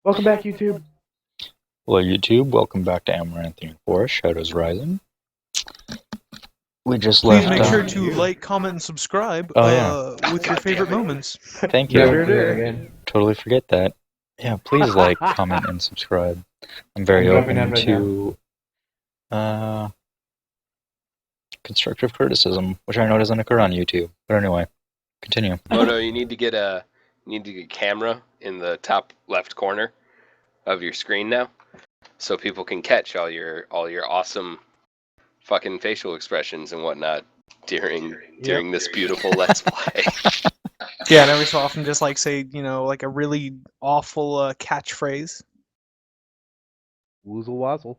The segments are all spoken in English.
Welcome back, YouTube. Hello, YouTube. Welcome back to Amaranthine Forest, Shadows Rising. We just Please left. make sure to like, comment, and subscribe with your favorite moments. Thank you. Never do it again. Totally forget that. Yeah, please like, comment, and subscribe. I'm very open to constructive criticism, which I know doesn't occur on YouTube. But anyway, continue. Oh no, you need to get a camera in the top left corner of your screen now, so people can catch all your awesome fucking facial expressions and whatnot during this beautiful Let's Play. Yeah, and every so often just like say, like a really awful catchphrase. Woozle wazzle.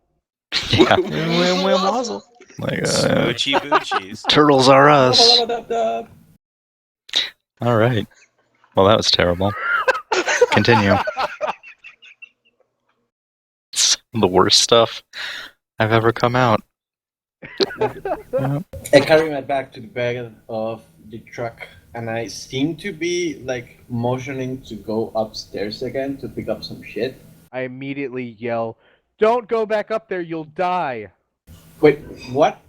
Yeah. Wham wazzle. Like, Smoochy boochies. turtles are us. All right. Well, that was terrible. Continue. Some of the worst stuff I've ever come out. I carry my bag to the back of the truck, and I seem to be like motioning to go upstairs again to pick up some shit. I immediately yell, "Don't go back up there, you'll die!" Wait, what?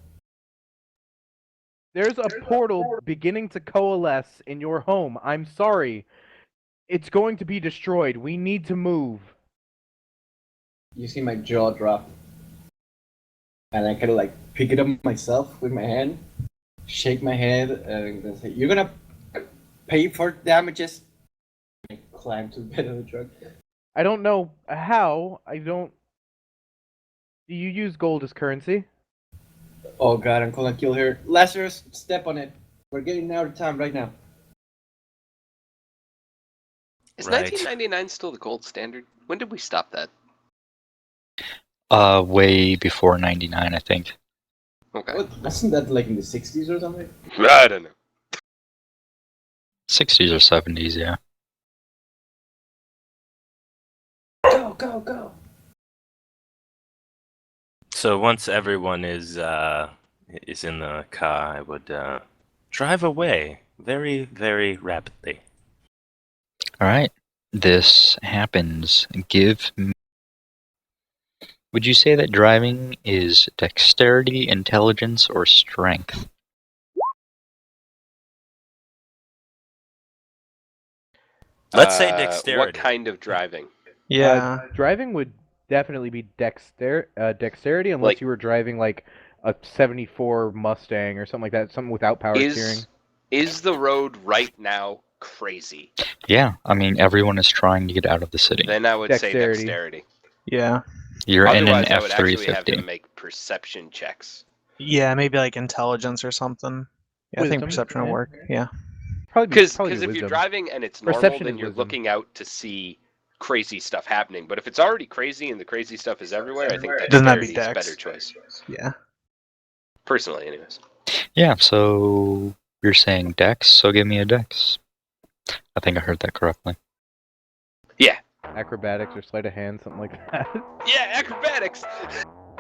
There's a portal beginning to coalesce in your home. I'm sorry. It's going to be destroyed. We need to move. You see my jaw drop, and I kind of like pick it up myself with my hand, shake my head, and then say, "You're gonna pay for damages." I climb to the bed of the truck. I don't know how. Do you use gold as currency? Oh god, I'm gonna kill her. Lazarus, step on it. We're getting out of time right now. Is Right. 1999 still the gold standard? When did we stop that? Way before 99, I think. Okay. What? Wasn't that like in the 60s or something? I don't know. 60s or 70s, yeah. Go, go, go! So once everyone is in the car, I would drive away very, very rapidly. All right. This happens. Would you say that driving is dexterity, intelligence, or strength? Let's say dexterity. What kind of driving? Yeah. Driving would definitely be dexterity, unless Like- you were driving like a 74 Mustang or something like that, something without power steering. Is the road right now crazy? Yeah, I mean, everyone is trying to get out of the city. Then I would say Dexterity. dexterity. Yeah. You're in Otherwise, an I would actually have to F-350. make perception checks. Yeah, maybe like intelligence or something. Yeah, I think Wisdom, perception will yeah. work. Yeah. Probably Because probably if you're wisdom. driving and it's normal, Perception then is you're wisdom. looking out to see crazy stuff happening. But if it's already crazy and the crazy stuff is everywhere, I think Doesn't that be dexterity is a dex? better choice. Yeah. Personally, anyways. Yeah, so you're saying dex, so give me a dex. I think I heard that correctly. Yeah. Acrobatics or sleight of hand, something like that. Yeah, acrobatics!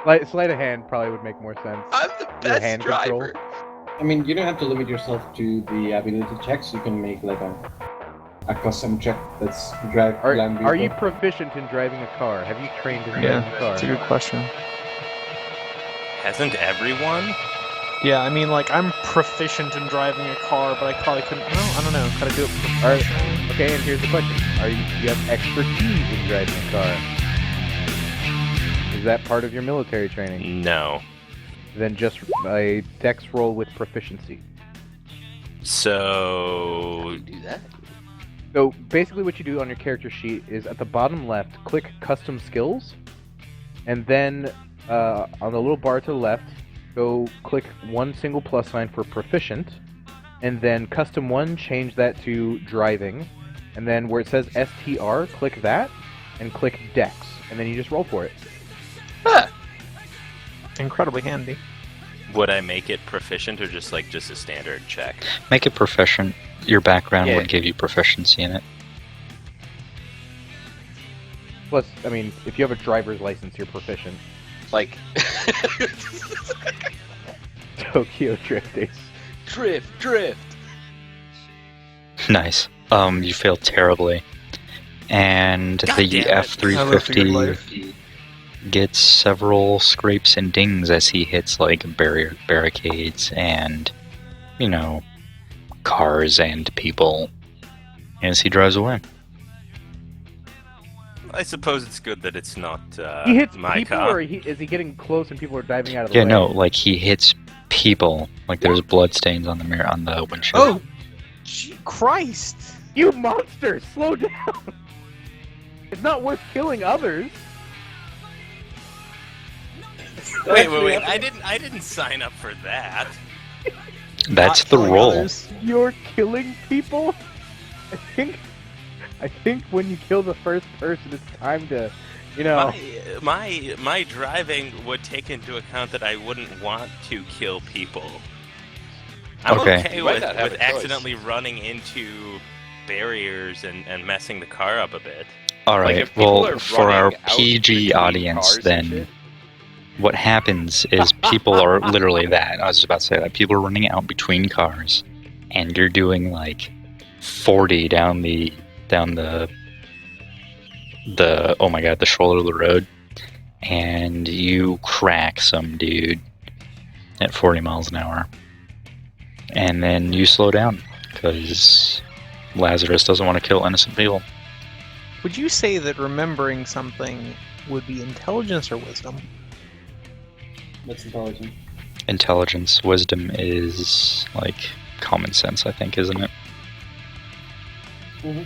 Sleight of hand probably would make more sense. I'm the Your best hand driver. control. I mean, you don't have to limit yourself to the ability checks. You can make like a custom check that's drive land Are you vehicle. proficient in driving a car? Have you trained in Yeah, driving a car? That's a good question. Hasn't everyone? Yeah, I mean, like, I'm proficient in driving a car, but I probably couldn't. No, I don't know. Gotta do it. Alright, okay, and here's the question. Do you have expertise in driving a car? Is that part of your military training? No. Then just a dex roll with proficiency. So Do that? So basically what you do on your character sheet is at the bottom left, click custom skills, and then on the little bar to the left, go click one single plus sign for proficient, and then custom one, change that to driving, and then where it says STR, click that, and click dex, and then you just roll for it. Huh. Incredibly handy. would I make it proficient or just a standard check? Make it proficient. Your background Yeah. would give you proficiency in it. Plus, I mean, if you have a driver's license, you're proficient. Like, Tokyo Drift Ace. drift. Nice. You failed terribly. and God the damn it. I lived a good life. F-350 gets several scrapes and dings as he hits like barricades and, you know, cars and people as he drives away. I suppose it's good that it's not He hits my people, car. or is he getting close and people are diving out of the Yeah, way? no, like he hits people. Like there's blood stains on the mirror on the windshield. Oh, Christ! You monster! Slow down! It's not worth killing others. Wait. I didn't sign up for that. That's Not the killing roll. others. You're killing people? I think when you kill the first person, it's time to, you know... My driving would take into account that I wouldn't want to kill people. I'm Okay. okay You might with not have a choice. accidentally running into barriers and messing the car up a bit. All Like, right. if people Well, are for our running out PG between audience, cars and then shit. what happens is people are literally that. I was just about to say that people are running out between cars, and you're doing like 40 down the oh my god, the shoulder of the road, and you crack some dude at 40 miles an hour, and then you slow down because Lazarus doesn't want to kill innocent people. Would you say that remembering something would be intelligence or wisdom? That's intelligent. Intelligence, wisdom is like common sense, I think, isn't it? Mm-hmm.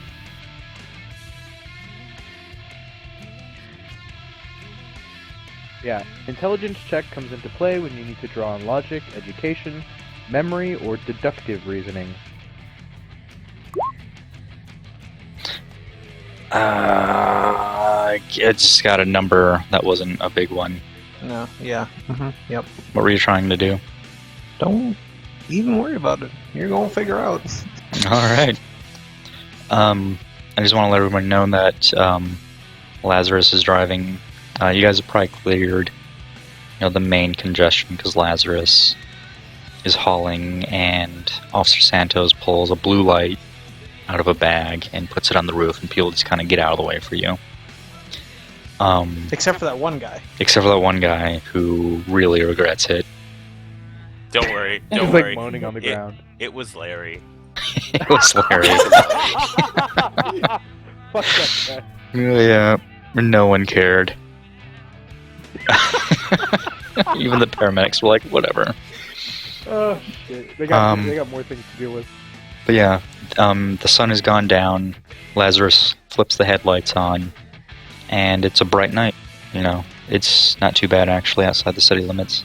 Yeah, intelligence check comes into play when you need to draw on logic, education, memory, or deductive reasoning. It's got a number that wasn't a big one. No. Yeah. Yep. What were you trying to do? Don't even worry about it. You're gonna figure out. All right. I just want to let everybody know that Lazarus is driving. You guys have probably cleared, the main congestion because Lazarus is hauling, and Officer Santos pulls a blue light out of a bag and puts it on the roof, and people just kind of get out of the way for you. Except for that one guy. Except for that one guy who really regrets it. Don't worry. He's Don't like worry. moaning on the ground. It was Larry. It was Larry. Fuck that guy. Yeah, no one cared. Even the paramedics were like, whatever. Oh shit! They got more things to deal with. But yeah, the sun has gone down. Lazarus flips the headlights on, and it's a bright night. It's not too bad actually outside the city limits.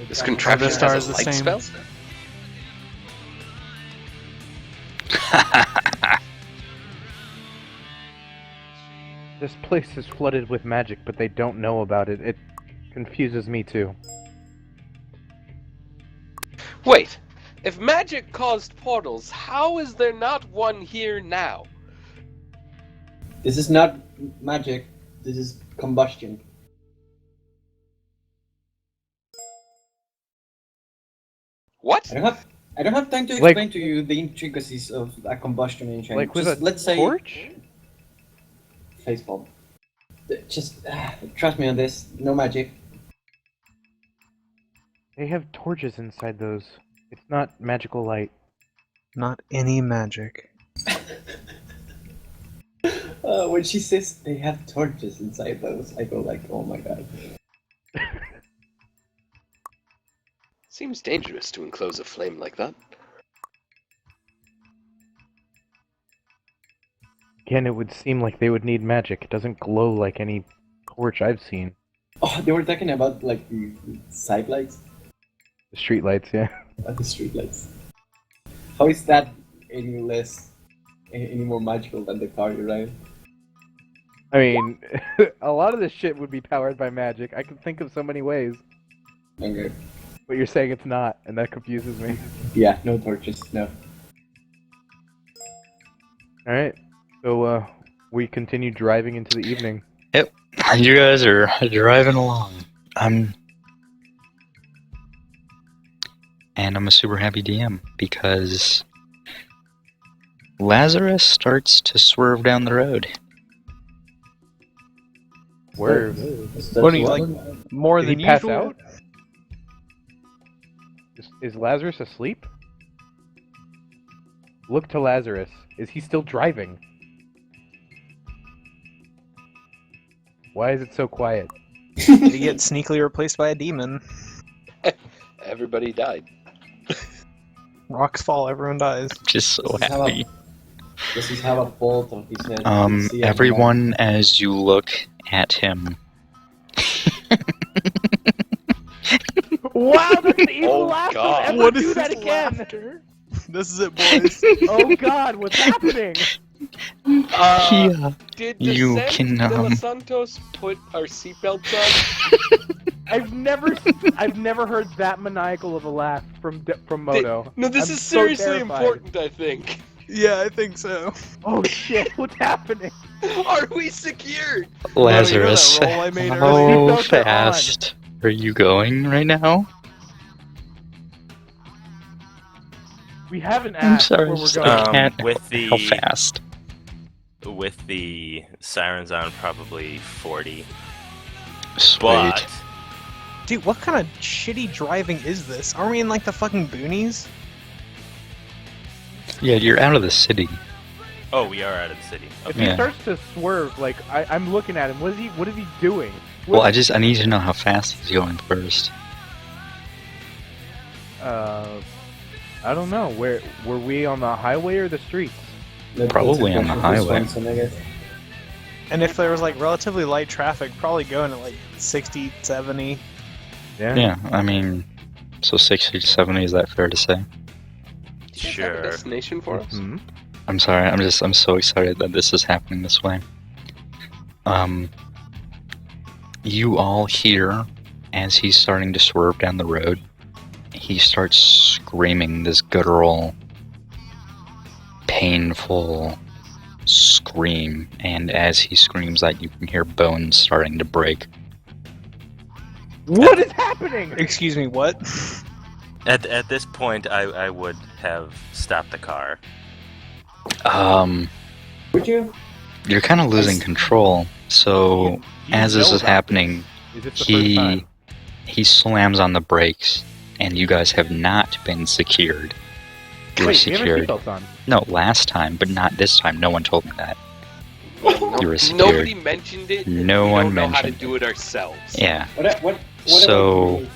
This contraption the stars has a the light same. spell? This place is flooded with magic, but they don't know about it. It confuses me too. Wait, if magic caused portals, how is there not one here now? This is not magic. This is combustion. What? I don't have time to Like- explain to you the intricacies of a combustion engine. Like with Just, a let's say torch? facepalm. Just trust me on this. No magic. They have torches inside those. It's not magical light. Not any magic. When she says they have torches inside those, I go like, oh my god. Seems dangerous to enclose a flame like that. Again, it would seem like they would need magic. It doesn't glow like any torch I've seen. Oh, they were talking about like the side lights, The street lights, yeah. the street lights. How is that any more magical than the car you ride? I mean, a lot of this shit would be powered by magic. I can think of so many ways. Okay. But you're saying it's not, and that confuses me. Yeah, no torches, no. Alright, so we continue driving into the evening. You guys are driving along. And I'm a super happy DM because Lazarus starts to swerve down the road. Where What do you like? More did he than pass usual? out? Is Lazarus asleep? Look to Lazarus. Is he still driving? Why is it so quiet? Did he get sneakily replaced by a demon? Everybody died. Rocks fall, everyone dies. Just so Does he have a- happy. Does he have a bolt on his head? Can see Everyone, as you look at him, Wow, that's an evil Oh, laugh! God. Don't ever What do is that this again! laughter? This is it, boys. Oh God, what's happening? yeah, Did You Descent can, de los Santos put our seatbelts on? I've never heard that maniacal of a laugh from Moto. No, this I'm is so seriously terrified. important, I think. Yeah, I think so. Oh shit, what's happening? Are we secured? Lazarus, that roll I made how earlier? Seatbelts are on. fast are you going right now? We haven't I'm asked sorry, where we're just- going. I can't. With How the fast? with the sirens on, probably 40. Sweet. But Dude, what kind of shitty driving is this? Are we in like the fucking boonies? Yeah, you're out of the city. oh, we are out of the city. If Okay. he starts to swerve, like I'm looking at him, what is he doing? Well, I need to know how fast he's going first. I don't know. Where were we on the highway or the streets? Probably on the highway. And if there was like relatively light traffic, probably going at like 60, 70. Yeah, I mean, so 60 to 70, is that fair to say? Do you have a Sure. destination for us? Mhm. I'm sorry, I'm so excited that this is happening this way. You all hear, as he's starting to swerve down the road, he starts screaming this guttural, painful scream, and as he screams that, you can hear bones starting to break. What is happening? Excuse me, what? At this point, I would have stopped the car. Would you? You're kind of losing control, so Do you as this know is about happening, Is this the first time? he slams on the brakes, and you guys have not been secured. You were Wait, we have our secured. seatbelts on. No, last time, but not this time. No one told me that. You were secured. Nobody mentioned it. and No we one don't know how to mentioned do it ourselves. Yeah. What So- about me?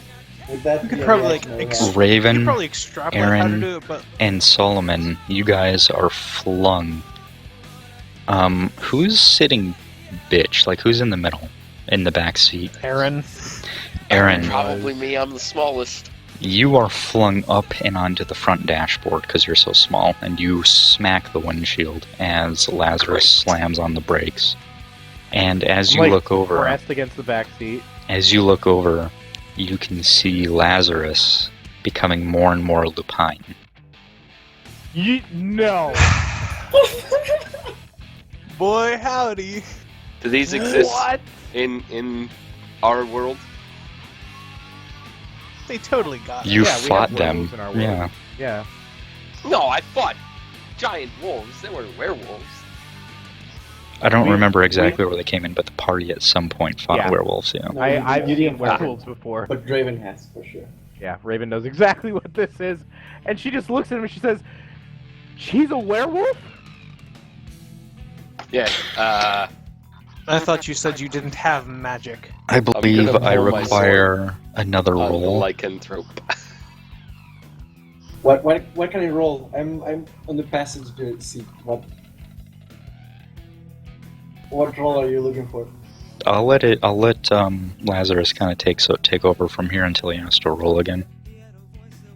Would that You could be a probably, reaction like, I ex- have? You could Raven probably extrapolate how to Aaron, do it, but and Solomon, you guys are flung. Who's sitting bitch? Like, who's in the middle? In the back seat? Aaron. Aaron, Probably me. I'm the smallest. you are flung up and onto the front dashboard because you're so small, and you smack the windshield as Lazarus Great. slams on the brakes. And as I'm, you like, look over, pressed against the back seat. you can see Lazarus becoming more and more lupine. No. Boy, howdy. Do these exist What? in our world? They totally got it. You Yeah, we fought have them. werewolves in our world. Yeah. Yeah. No, I fought giant wolves. They weren't werewolves. I don't We- remember exactly where they came in, but the party at some point fought Yeah. werewolves, yeah. No, I've you seen didn't fight werewolves before. But Draven has, for sure. Yeah, Raven knows exactly what this is. And she just looks at him and she says, "She's a werewolf?" Yeah. I thought you said you didn't have magic. I believe gonna I pull my require another I'm the roll. lycanthrope. What can I roll? I'm on the passenger seat. What role are you looking for? I'll let Lazarus kind of take over from here until he has to roll again.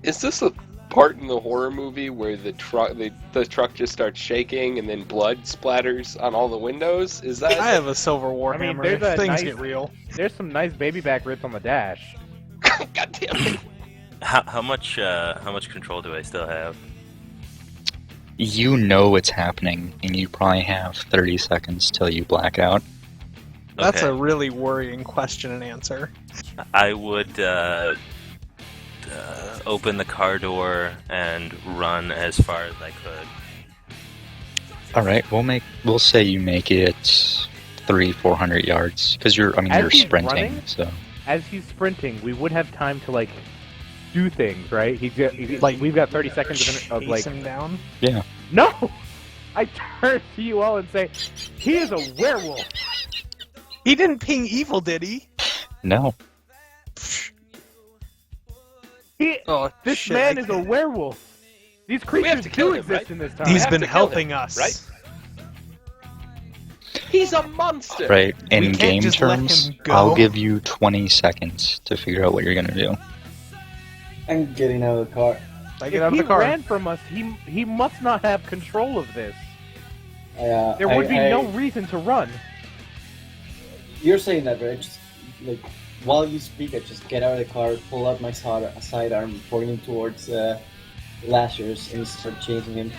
Is this a part in the horror movie where the truck just starts shaking and then blood splatters on all the windows? Is that? I have a silver I mean, warhammer. there's a Things nice- get real. There's some nice baby back ribs on the dash. God damn it! How much control do I still have? You know it's happening, and you probably have 30 seconds till you black out. That's Okay. a really worrying question and answer. I would open the car door and run as far as I could. All right, we'll say you make it 300-400 yards because you're As he's sprinting. running? So As he's sprinting, we would have time to like do things, right? Like, we've got 30 seconds of Chase like. him down. yeah, No, I turn to you all and say, he is a werewolf. He didn't ping evil, did he? no, Oh, This shit, man I is a can't- werewolf. These have creatures to kill do him, exist right? in this time. He's have been to kill helping him, us. right? He's a monster. right. In can't game just let terms, him go. I'll give you 20 seconds to figure out what you're gonna do. I'm getting out of the car. I get If out of he the car. ran from us, he must not have control of this. There There would be no reason to run. You're saying that, right? Just, like, while you speak, I just get out of the car, pull out my sidearm, pointing towards Lazarus, and start chasing him.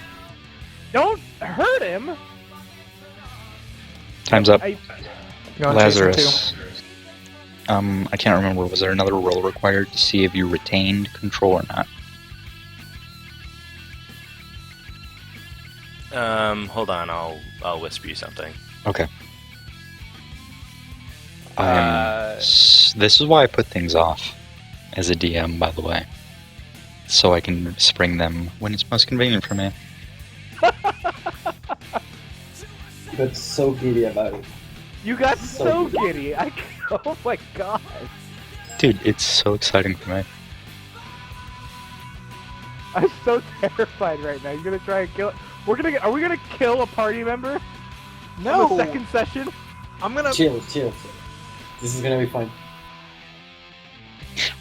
Don't hurt him. Time's up. You wanna chase him Lazarus. I can't remember. Was there another roll required to see if you retained control or not? Hold on, I'll whisper you something. Okay. Uh, This is why I put things off as a DM, by the way, so I can spring them when it's most convenient for me. But so giddy about it. You got So so good. giddy. Oh my god. Dude, it's so exciting for me. I'm so terrified right now. You're gonna try and kill it. Are we gonna kill a party member? No, On the second session? I'm gonna. Chill. This is gonna be fun.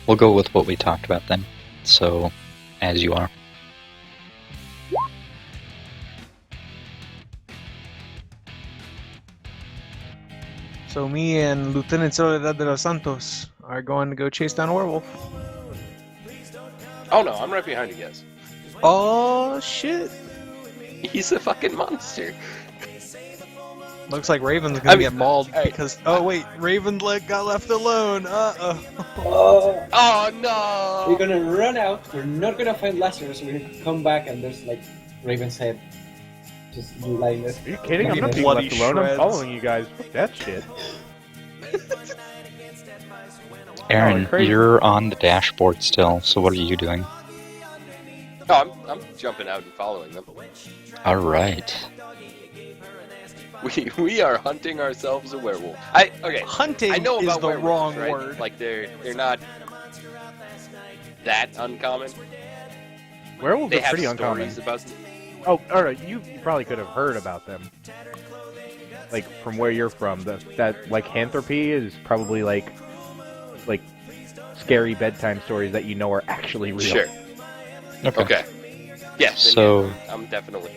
We'll go with what we talked about then. So, as you are. So me and Lieutenant Soledad de los Santos are going to go chase down a werewolf. oh no, I'm right behind you guys. Oh shit! He's a fucking monster. Looks like Raven's gonna I mean, get mauled hey, because. Oh wait, Raven got left alone. Oh. Oh, Oh no! we're gonna run out. We're not gonna find Lazarus. We're gonna come back, and there's like Raven's head just lying there. Are you kidding? I'm not being Bloody left alone. I'm shreds. following you guys. Fuck that shit. Aaron, crazy. you're on the dashboard still, so what are you doing? No, I'm jumping out and following them. Alright. We are hunting ourselves a werewolf. Okay. Hunting I know is about the werewolves, wrong right? word. Like they're not that uncommon. Werewolves They are have pretty stories uncommon. about. Oh, alright. You probably could have heard about them. Like from where you're from, that lycanthropy is probably like scary bedtime stories that you know are actually real. Sure. Okay. Yes. So- I'm definitely.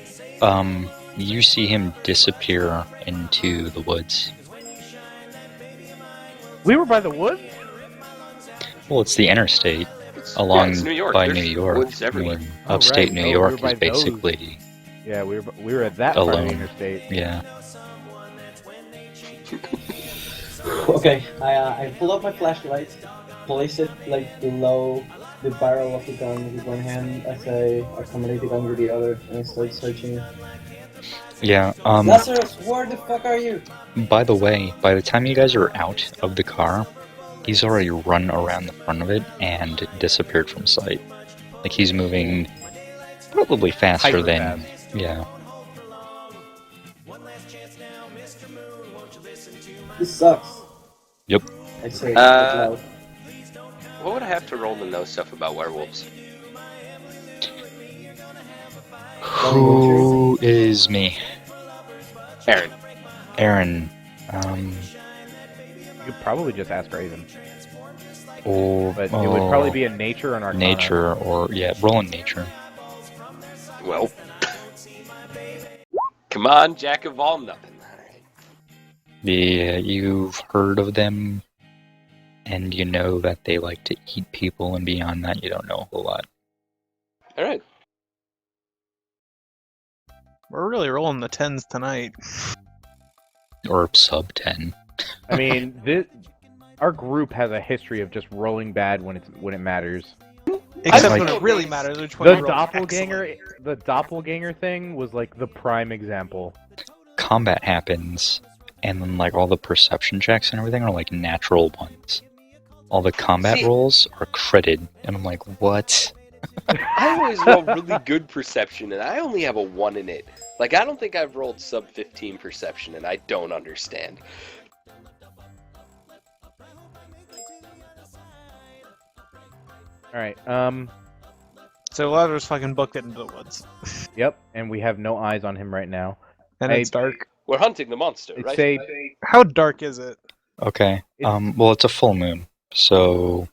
You see him disappear into the woods. We were by the woods. Well, it's the interstate It's, along it's New York. by There's New York. woods everywhere. I mean, Oh, upstate right. New Oh, we York were by is basically Yeah, we were at that part of Alone. the interstate. yeah. Okay, I pull up my flashlight, place it like below the barrel of the gun with one hand as I accommodate the gun with the other, and I start searching. Yeah. Lazarus, where the fuck are you? By the way, by the time you guys are out of the car, he's already run around the front of it and disappeared from sight. Like he's moving probably faster Hyper than fast. yeah. This sucks. Yep. I say out loud. What would I have to roll to know stuff about werewolves? Who is me? Aaron. Aaron. You could probably just ask Raven, Or but it would probably be a nature and arcana. nature or yeah, roll in nature. Well. Come on, Jack of all nothing. Alright. You've heard of them, and you know that they like to eat people, and beyond that, you don't know a whole lot. Alright. We're really rolling the tens tonight. Or sub 10. I mean, our group has a history of just rolling bad when it matters. Except like- when it really matters, which one you The roll doppelganger, excellent. the doppelganger thing was like the prime example. Combat happens, and then like all the perception checks and everything are like natural ones. All the combat See- rolls are critted, and I'm like, what? I always roll really good perception, and I only have a 1 in it. Like, I don't think I've rolled sub 15 perception, and I don't understand. All right. So Lazarus fucking booked it into the woods. Yep. And we have no eyes on him right now. And I- it's dark. We're hunting the monster, It's right? a How dark is it? Okay. It's- Well, it's a full moon, so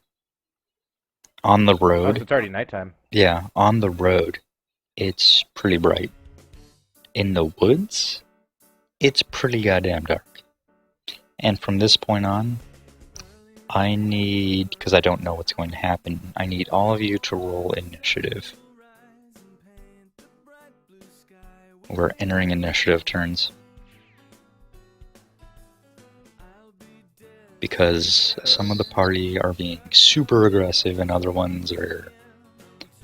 on the oh, road, so it's already nighttime. yeah, on the road, it's pretty bright. In the woods, it's pretty goddamn dark. And from this point on, I need, because I don't know what's going to happen, I need all of you to roll initiative. We're entering initiative turns. Because some of the party are being super aggressive and other ones are...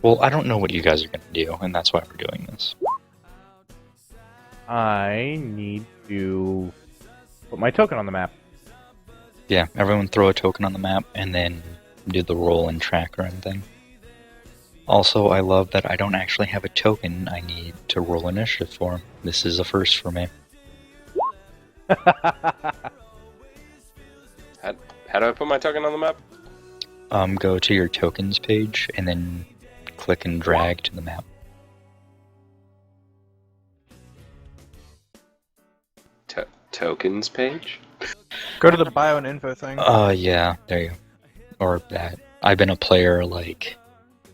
Well, I don't know what you guys are going to do, and that's why we're doing this. I need to put my token on the map. Yeah, everyone throw a token on the map and then do the roll and track or anything. Also, I love that I don't actually have a token I need to roll initiative for. This is a first for me. How do I put my token on the map? Go to your tokens page and then click and drag to the map. Tokens page? Go to the bio and info thing. Yeah, there you go. Or that. I've been a player like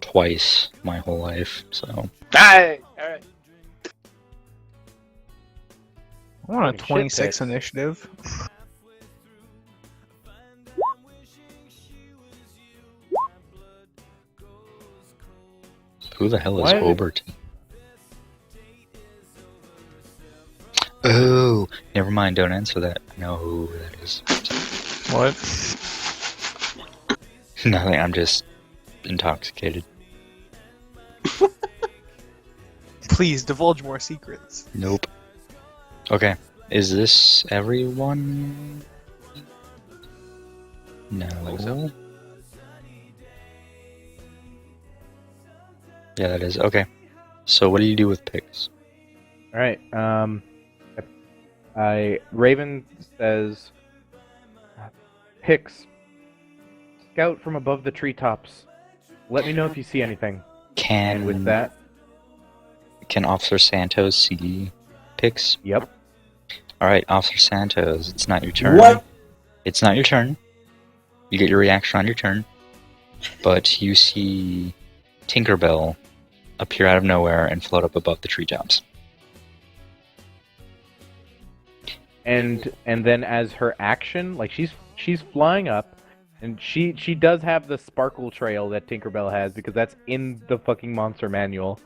twice my whole life, so. Alright! Alright. I want a Shit 26 pits. initiative. Who the hell is Why did- Oberton? Oh, never mind, don't answer that. I know who that is. What? Nothing, I'm just intoxicated. Please divulge more secrets. Nope. Okay, is this everyone? No. think so. Yeah, that is. Okay. So what do you do with pigs? All right. Raven says, Pix, scout from above the treetops. Let me know if you see anything. And with that, Can Officer Santos see pigs? yep. Alright, Officer Santos, it's not your turn. What? It's not your turn. You get your reaction on your turn. But you see Tinkerbell appear out of nowhere and float up above the treetops. And then as her action, like she's flying up, and she does have the sparkle trail that Tinkerbell has because that's in the fucking monster manual.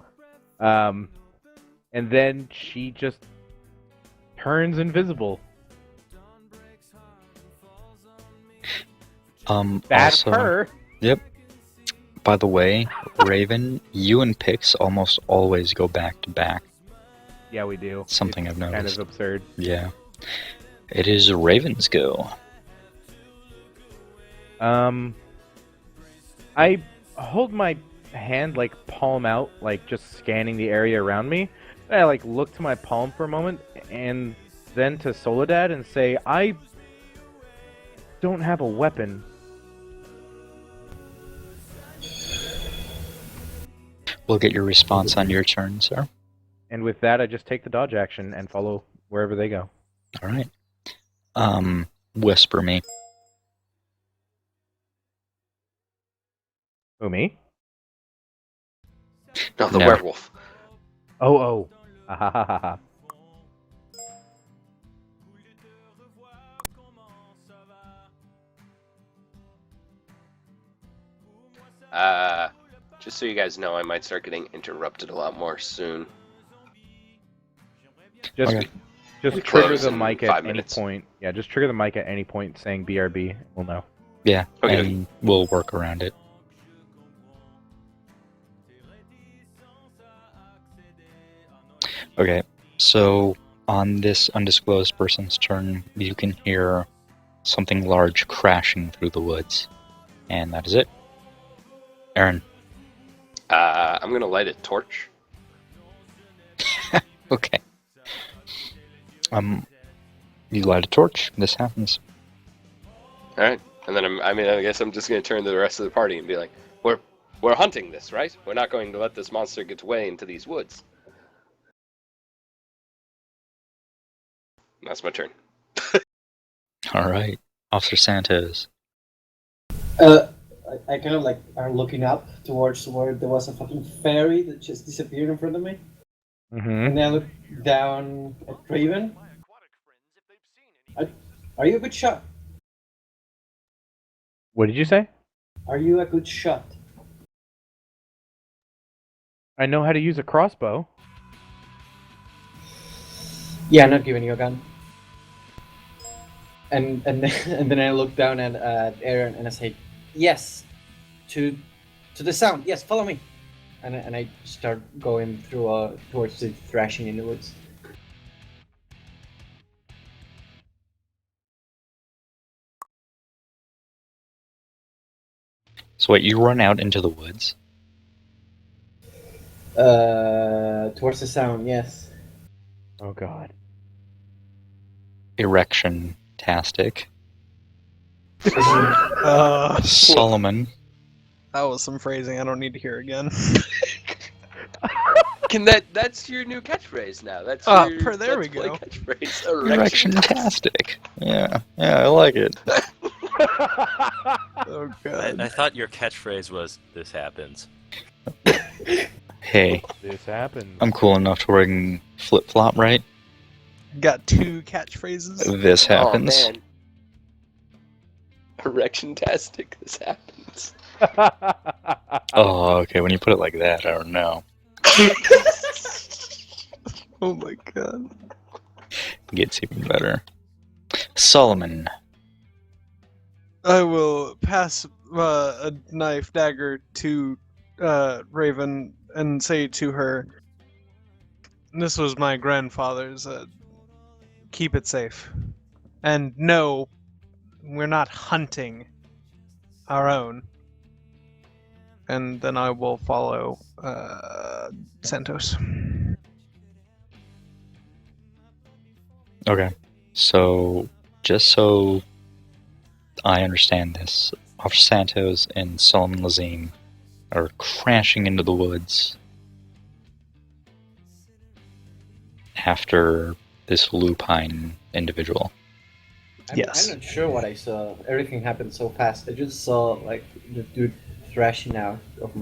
And then she just turns invisible. That's Also, her. Yep. By the way, Raven, you and Pix almost always go back to back. Yeah, we do. Something I've Kind noticed. of absurd. Yeah. It is Raven's go. I hold my hand like palm out, like just scanning the area around me. I like look to my palm for a moment, and then to Soledad and say, I don't have a weapon. We'll get your response on your turn, sir. And with that, I just take the dodge action and follow wherever they go. Alright. Whisper me. Who, me? No, the No. werewolf. Oh. Ha ha ha ha ha. Just so you guys know, I might start getting interrupted a lot more soon. Just Okay. just We trigger close the in mic 5 at any minutes. point. Yeah, just trigger the mic at any point saying BRB. We'll know. Yeah, Okay. and we'll work around it. Okay, so on this undisclosed person's turn, you can hear something large crashing through the woods. And that is it. Aaron. I'm gonna light a torch. Okay. You light a torch. This happens. All right, and then I guess I'm just gonna turn to the rest of the party and be like, we're hunting this, right? We're not going to let this monster get away into these woods. That's my turn. All right, Officer Santos. I kind of like are looking up towards where there was a fucking fairy that just disappeared in front of me. Mm-hmm. And then I look down at Raven. Are you a good shot? What did you say? Are you a good shot? I know how to use a crossbow. Yeah, I'm not giving you a gun. And then, and then I look down at Aaron and I say, yes, to the sound. Yes, follow me. And I start going through towards the thrashing in the woods. So wait, you run out into the woods? Towards the sound, yes. Oh god. Erection-tastic. Solomon. That was some phrasing I don't need to hear again. That's your new catchphrase now. That's there your we Let's Play go. catchphrase. Erection-tastic. Yeah, I like it. Oh god. I thought your catchphrase was "This happens." Hey, This happens. I'm cool enough to wearing flip-flop, right? Got 2 catchphrases. This happens. Oh man. Erection-tastic. This happens. Oh, okay, when you put it like that, I don't know. Oh my god. It gets even better. Solomon. I will pass a knife dagger to Raven and say to her, "This was my grandfather's. Keep it safe. And no, we're not hunting our own." And then I will follow Santos. Okay. So, just so I understand this, Officer Santos and Solomon Lazine are crashing into the woods after this lupine individual. Yes. I'm not sure what I saw. Everything happened so fast. I just saw like the dude thrashing out of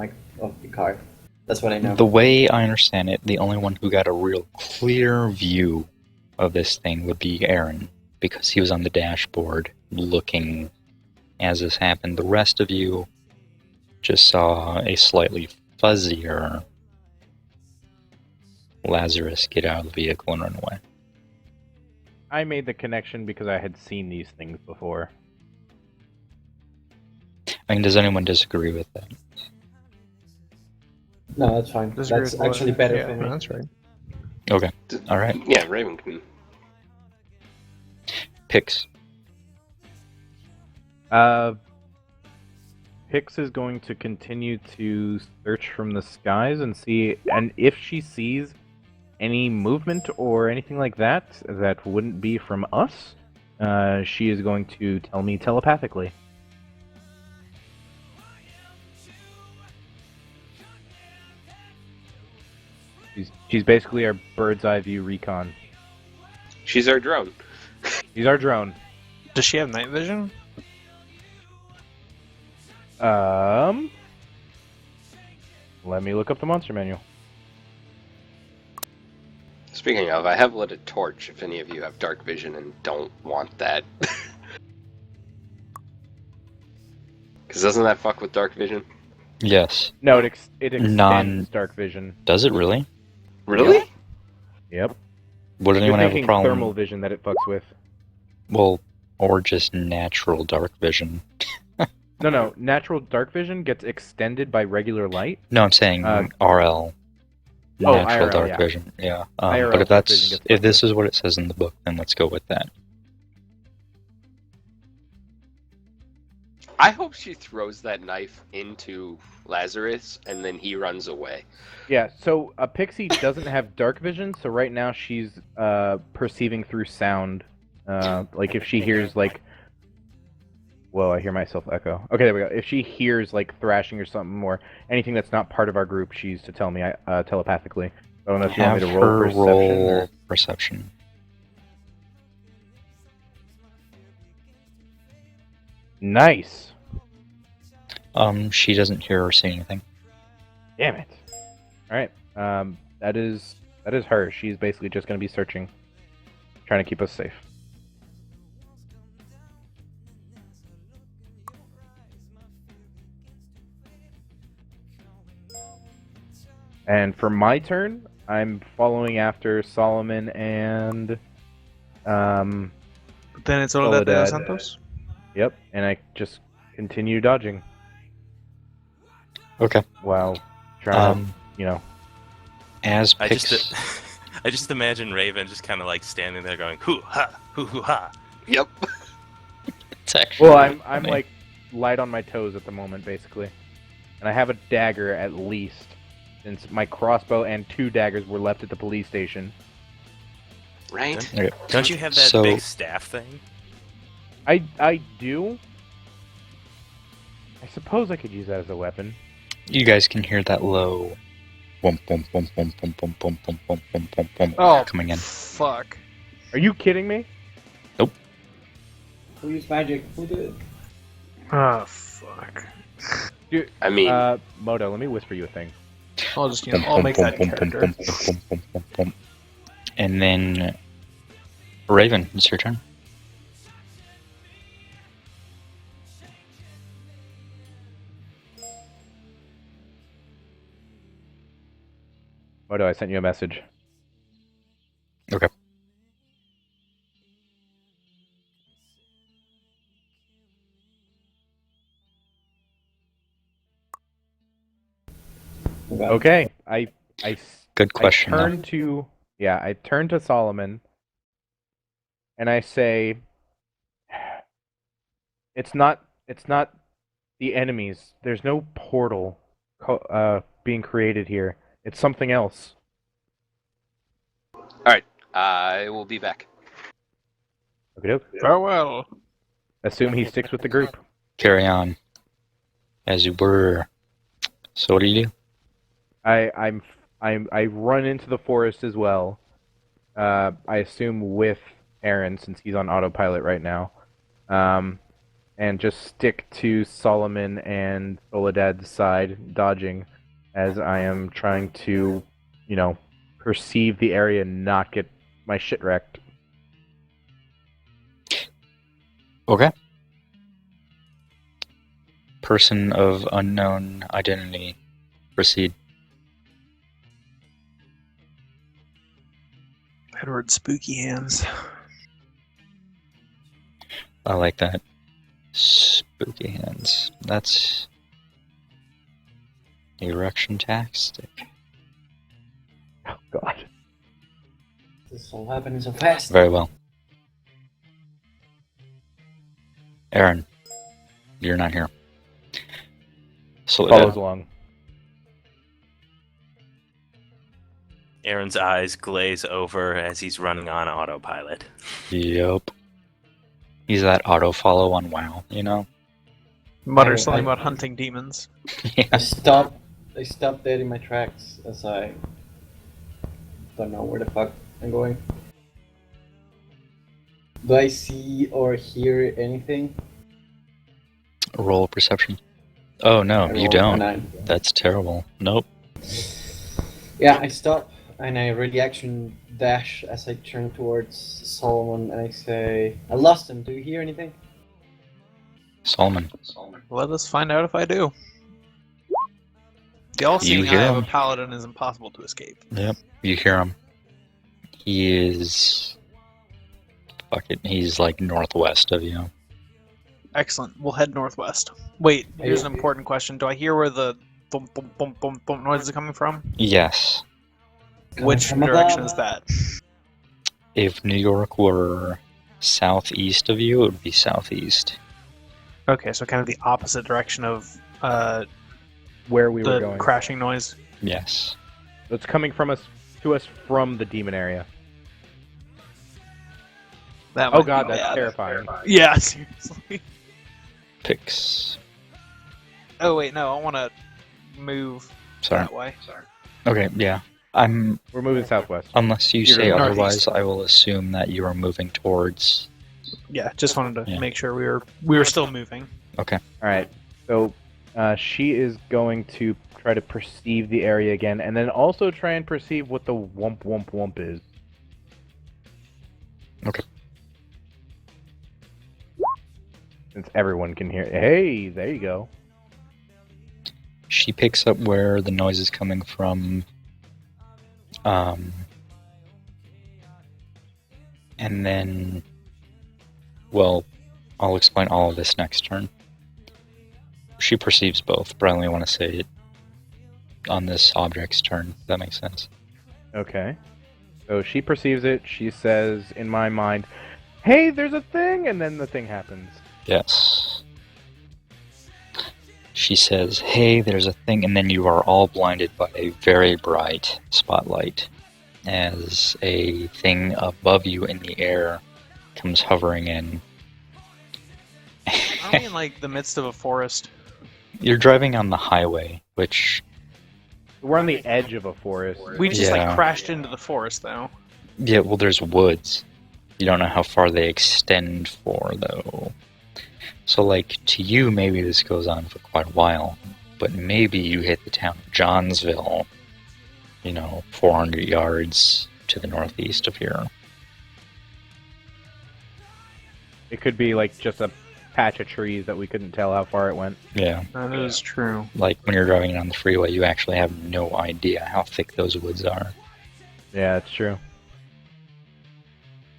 the car. That's what I know. The way I understand it, the only one who got a real clear view of this thing would be Aaron, because he was on the dashboard looking as this happened. The rest of you just saw a slightly fuzzier Lazarus get out of the vehicle and run away. I made the connection because I had seen these things before. I mean, does anyone disagree with that? No, that's fine. Disagree That's with what? actually better Yeah, for me. that's right. Okay, alright. Yeah, Raven can. Picks. Pix is going to continue to search from the skies and see, and if she sees any movement or anything like that that wouldn't be from us, she is going to tell me telepathically. She's basically our bird's eye view recon. She's our drone. She's our drone. Does she have night vision? Let me look up the monster manual. Speaking of, I have lit a torch if any of you have dark vision and don't want that. Because doesn't that fuck with dark vision? Yes. No, it extends Non- dark vision. Does it really? Really? Yep. Would anyone You're have a thinking problem? thermal vision that it fucks with. Well, or just natural dark vision. No. Natural dark vision gets extended by regular light. No, I'm saying Uh, RL. Oh, natural IRL, dark yeah. vision. Yeah. IRL But if dark vision that's gets if this fucked is what it says in the book, then let's go with that. I hope she throws that knife into Lazarus and then he runs away. Yeah, so a pixie doesn't have dark vision, so right now she's perceiving through sound. Like if she hears like, whoa, I hear myself echo. Okay, there we go. If she hears like thrashing or something or anything that's not part of our group, she's to tell me telepathically. I don't know if you want Have me to roll her perception. roll Or... perception. Nice. She doesn't hear or see anything. Damn it. All right. That is her. She's basically just going to be searching, trying to keep us safe. And for my turn, I'm following after Solomon and Then it's Soledad de Soledad. los Santos. Yep, and I just continue dodging Okay. while trying to, As I Pix, just, I just imagine Raven just kind of like standing there going hoo ha, hoo hoo ha. Yep. it's actually Well, really I'm funny. like light on my toes at the moment, basically, and I have a dagger at least, since my crossbow and 2 daggers were left at the police station. Right? Okay. Don't you have that So- big staff thing? I do. I suppose I could use that as a weapon. You guys can hear that low boom boom boom boom boom boom boom boom boom boom boom boom Oh, coming in. fuck. Are you kidding me? Who used magic? Who did it? Oh, fuck. Dude, I mean, Moto, let me whisper you a thing. I'll just, Boom, I'll boom, make boom, that boom, boom, character. boom, boom, boom, boom, boom. And then Raven, it's your turn. Moto, I sent you a message. Okay. Okay, I Good question. I though. turn to I turn to Solomon, and I say, it's not the enemies. There's no portal being created here. It's something else. alright. I will be back. Okay, Farewell. assume he sticks with the group. Carry on. As you were. So what do you do? I run into the forest as well. I assume with Aaron since he's on autopilot right now. And just stick to Solomon and Soledad's side, dodging, as I am trying to, perceive the area and not get my shit wrecked. Okay. Person of unknown identity. Proceed. Edward Spooky Hands. I like that. Spooky hands. That's erection tactic. Oh God. This all happening so fast. Very well. Aaron, you're not here. Follows along. Aaron's eyes glaze over as he's running on autopilot. Yep. He's that auto follow on WoW, you know? Mutter I- something I- about hunting demons. Yeah. I stopped dead in my tracks as I don't know where the fuck I'm going. Do I see or hear anything? Roll perception. Oh no, I you rolled a don't. 9. That's terrible. Nope. Yeah, I stop and I reaction dash as I turn towards Solomon and I say, I lost him. Do you hear anything? Solomon. Let us find out if I do. The all-seeing hear eye of a him. paladin is impossible to escape. Yep. You hear him. He is. Fuck it. He's like northwest of you. Excellent. We'll head northwest. Wait, here's an Okay. important question. Do I hear where the thump, thump, thump, thump, thump noise is coming from? Yes. Which From direction above. is that? If New York were southeast of you, it would be southeast. Okay, so kind of the opposite direction of Where we were the going. crashing noise. Yes. It's coming to us from the demon area. That Oh might god, be that's bad. terrifying. Yeah, seriously. Pix. Oh wait, no, I want to move Sorry. that way. Okay, yeah. I'm. We're moving southwest. Unless you You're say northeast. otherwise, I will assume that you are moving towards. Yeah, just wanted to Yeah. make sure we were still moving. Okay. Alright, so she is going to try to perceive the area again, and then also try and perceive what the wump wump wump is. Okay. Since everyone can hear. Hey, there you go. She picks up where the noise is coming from. And then, well, I'll explain all of this next turn. She perceives both, but I only want to say it on this object's turn. If that makes sense. Okay. So she perceives it. She says, in my mind, hey, there's a thing! And then the thing happens. Yes. She says, hey, there's a thing, and then you are all blinded by a very bright spotlight as a thing above you in the air comes hovering in. Aren't we in like the midst of a forest? You're driving on the highway, which, We're on the edge of a forest. We just Yeah. like crashed into the forest though. yeah, well, there's woods. You don't know how far they extend for, though. So, like, to you, maybe this goes on for quite a while, but maybe you hit the town of Johnsville, 400 yards to the northeast of here. It could be like just a patch of trees that we couldn't tell how far it went. Yeah, That is true. like when you're driving on the freeway, you actually have no idea how thick those woods are. Yeah, it's true.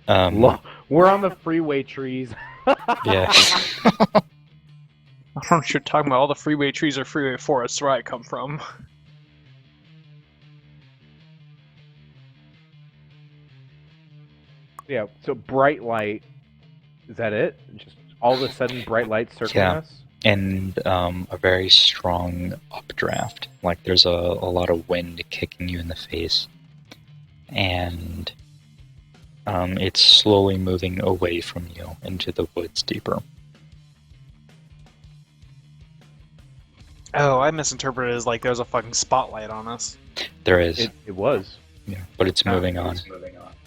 Yeah. We're on the freeway trees. Yeah. I don't know what you're talking about. All the freeway trees are freeway forests where I come from. Yeah, so bright light. Is that it? Just all of a sudden bright light circling Yeah. us? And a very strong updraft. Like there's a lot of wind kicking you in the face. And it's slowly moving away from you into the woods deeper. Oh, I misinterpreted it as like there's a fucking spotlight on us. There is, It was. yeah, but it's moving on.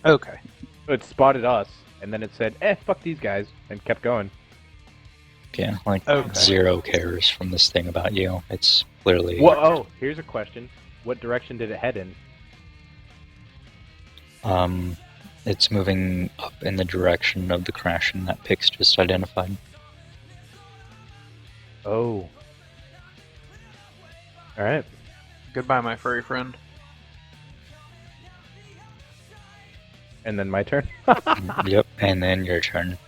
Okay. So it spotted us, and then it said, fuck these guys, and kept going. Yeah, like Okay. zero cares from this thing about you. It's clearly Whoa, here's a question. What direction did it head in? it's moving up in the direction of the crashing that Pix just identified. Oh. Alright. Goodbye, my furry friend. And then my turn. Yep, and then your turn.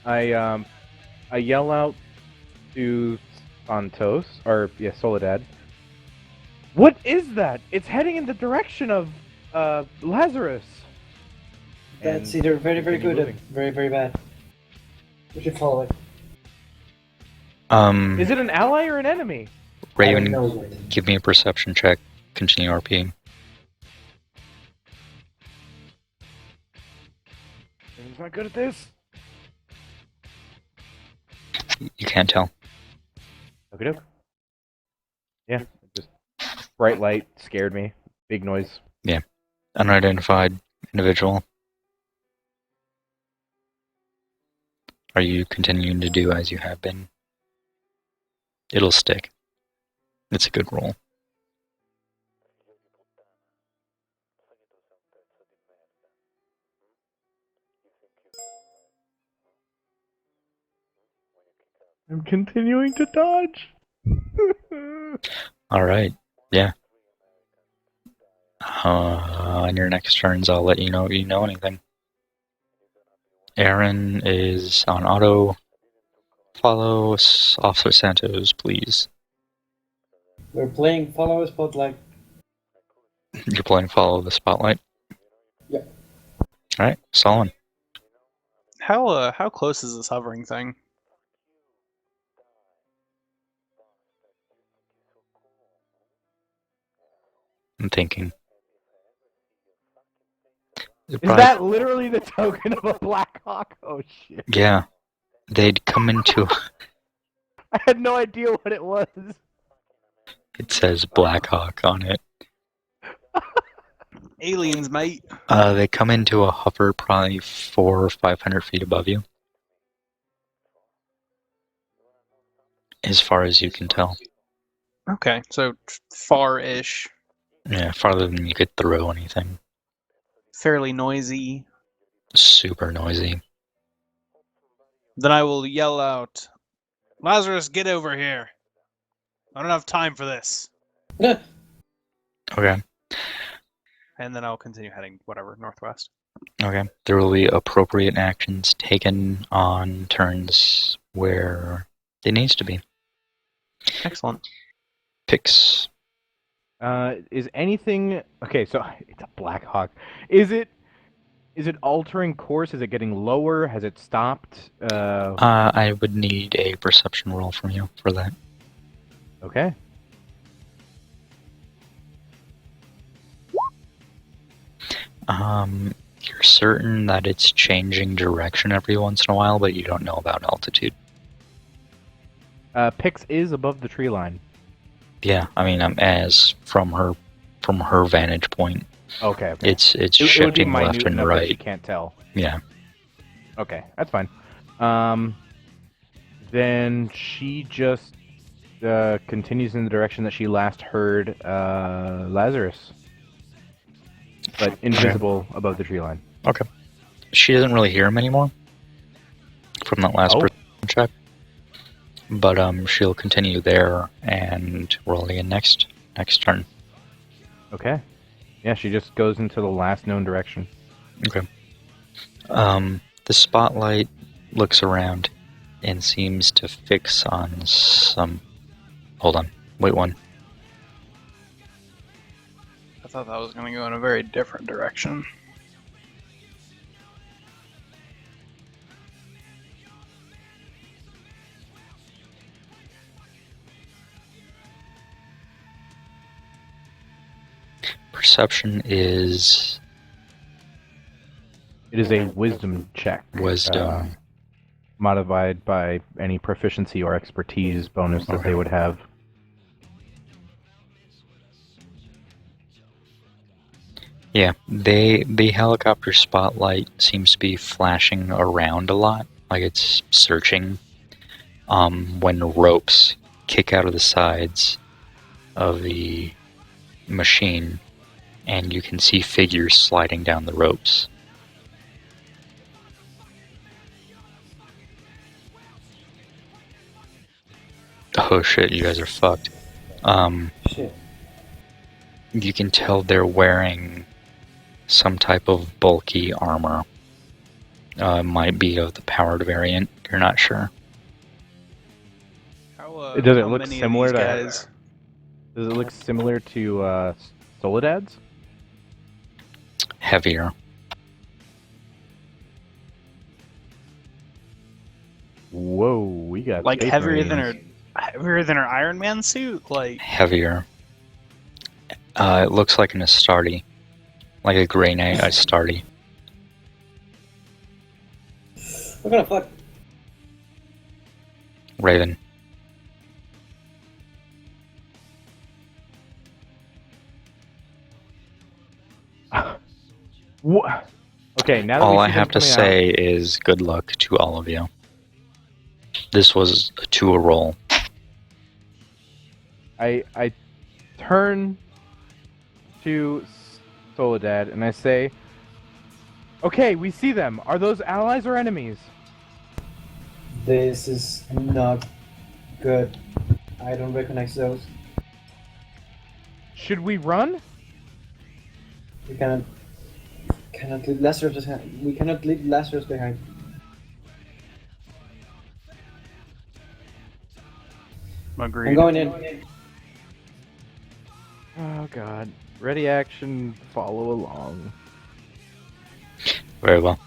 I yell out to Santos, or Soledad. What is that? It's heading in the direction of Lazarus. That's And either very, very continue good or moving. very, very bad. We should follow it. Is it an ally or an enemy? Raven, I don't know it. give me a perception check. Continue RPing. Raven's not good at this. You can't tell. Okay. Yeah, just bright light scared me. Big noise. Unidentified individual. Are you continuing to do as you have been? It'll stick. It's a good roll. I'm continuing to dodge. Alright, yeah. On your next turns, I'll let you know if you know anything. Aaron is on auto. Follow Officer Santos, please. We're playing followers, but like You're playing follow the spotlight? Yeah. Alright, Solomon. How close is this hovering thing? I'm thinking. Is that literally the token of a Black Hawk? Oh shit! Yeah. They'd come into... I had no idea what it was. It says Black Hawk on it. Aliens, mate. They come into a hover probably 400 or 500 feet above you. As far as you can tell. Okay, so far-ish, Yeah, farther than you could throw anything. fairly noisy. Super noisy. Then I will yell out, "Lazarus, get over here! I don't have time for this." Okay. And then I'll continue heading whatever northwest. Okay. There will be appropriate actions taken on turns where it needs to be. Excellent. Picks. Is anything okay? So it's a Black Hawk. Is it altering course? Is it getting lower? Has it stopped? I would need a perception roll from you for that. Okay. You're certain that it's changing direction every once in a while, but you don't know about altitude. Pix is above the tree line. Yeah, I mean, as from her vantage point, Okay. it's It would be shifting left minute and enough that she right. can't tell. Yeah. Okay, that's fine. Then she just continues in the direction that she last heard Lazarus, but invisible above the tree line. Okay. She doesn't really hear him anymore from that last perception check, but she'll continue there and roll again next turn. Okay. Yeah, she just goes into the last known direction. Okay. The spotlight looks around and seems to fix on some... Hold on. Wait one. I thought that was going to go in a very different direction. Perception is... It is a wisdom check. Wisdom. Modified by any proficiency or expertise bonus that Okay. they would have. Yeah, the helicopter spotlight seems to be flashing around a lot, like it's searching. When ropes kick out of the sides of the machine, and you can see figures sliding down the ropes. Oh shit, you guys are fucked. Shit. You can tell they're wearing some type of bulky armor. Might be of the powered variant, you're not sure. Does it how look many of similar these to- guys? Does it look similar to Soledad's? Heavier. Whoa, we got Like Space heavier than Marines. her Iron Man suit? Like, Heavier. It looks like an Astarte. Like a Grey Knight Astarte. What the fuck? Raven. What? Okay, now that All we I see them have to coming out- say is good luck to all of you. This was a 2 roll. I turn to Soledad and I say, "Okay, we see them. Are those allies or enemies?" This is not good. I don't recognize those. Should we run? We cannot leave Lazarus behind. We cannot leave Lazarus behind. agreed. I'm going in. Oh god. Ready action, follow along. Very well.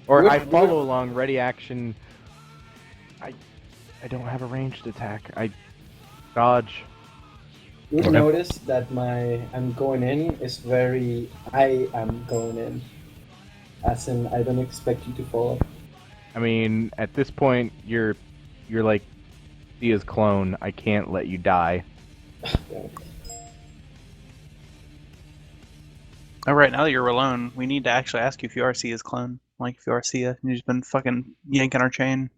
Or Would- I follow along, ready action. I don't have a ranged attack. I dodge. You'll Okay. notice that my I'm going in is very I am going in. As in, I don't expect you to follow. I mean, at this point, you're like Sia's clone. I can't let you die. All right, now that you're alone, we need to actually ask you if you are Sia's clone. Like, if you are Sia, and you've just been fucking yanking our chain.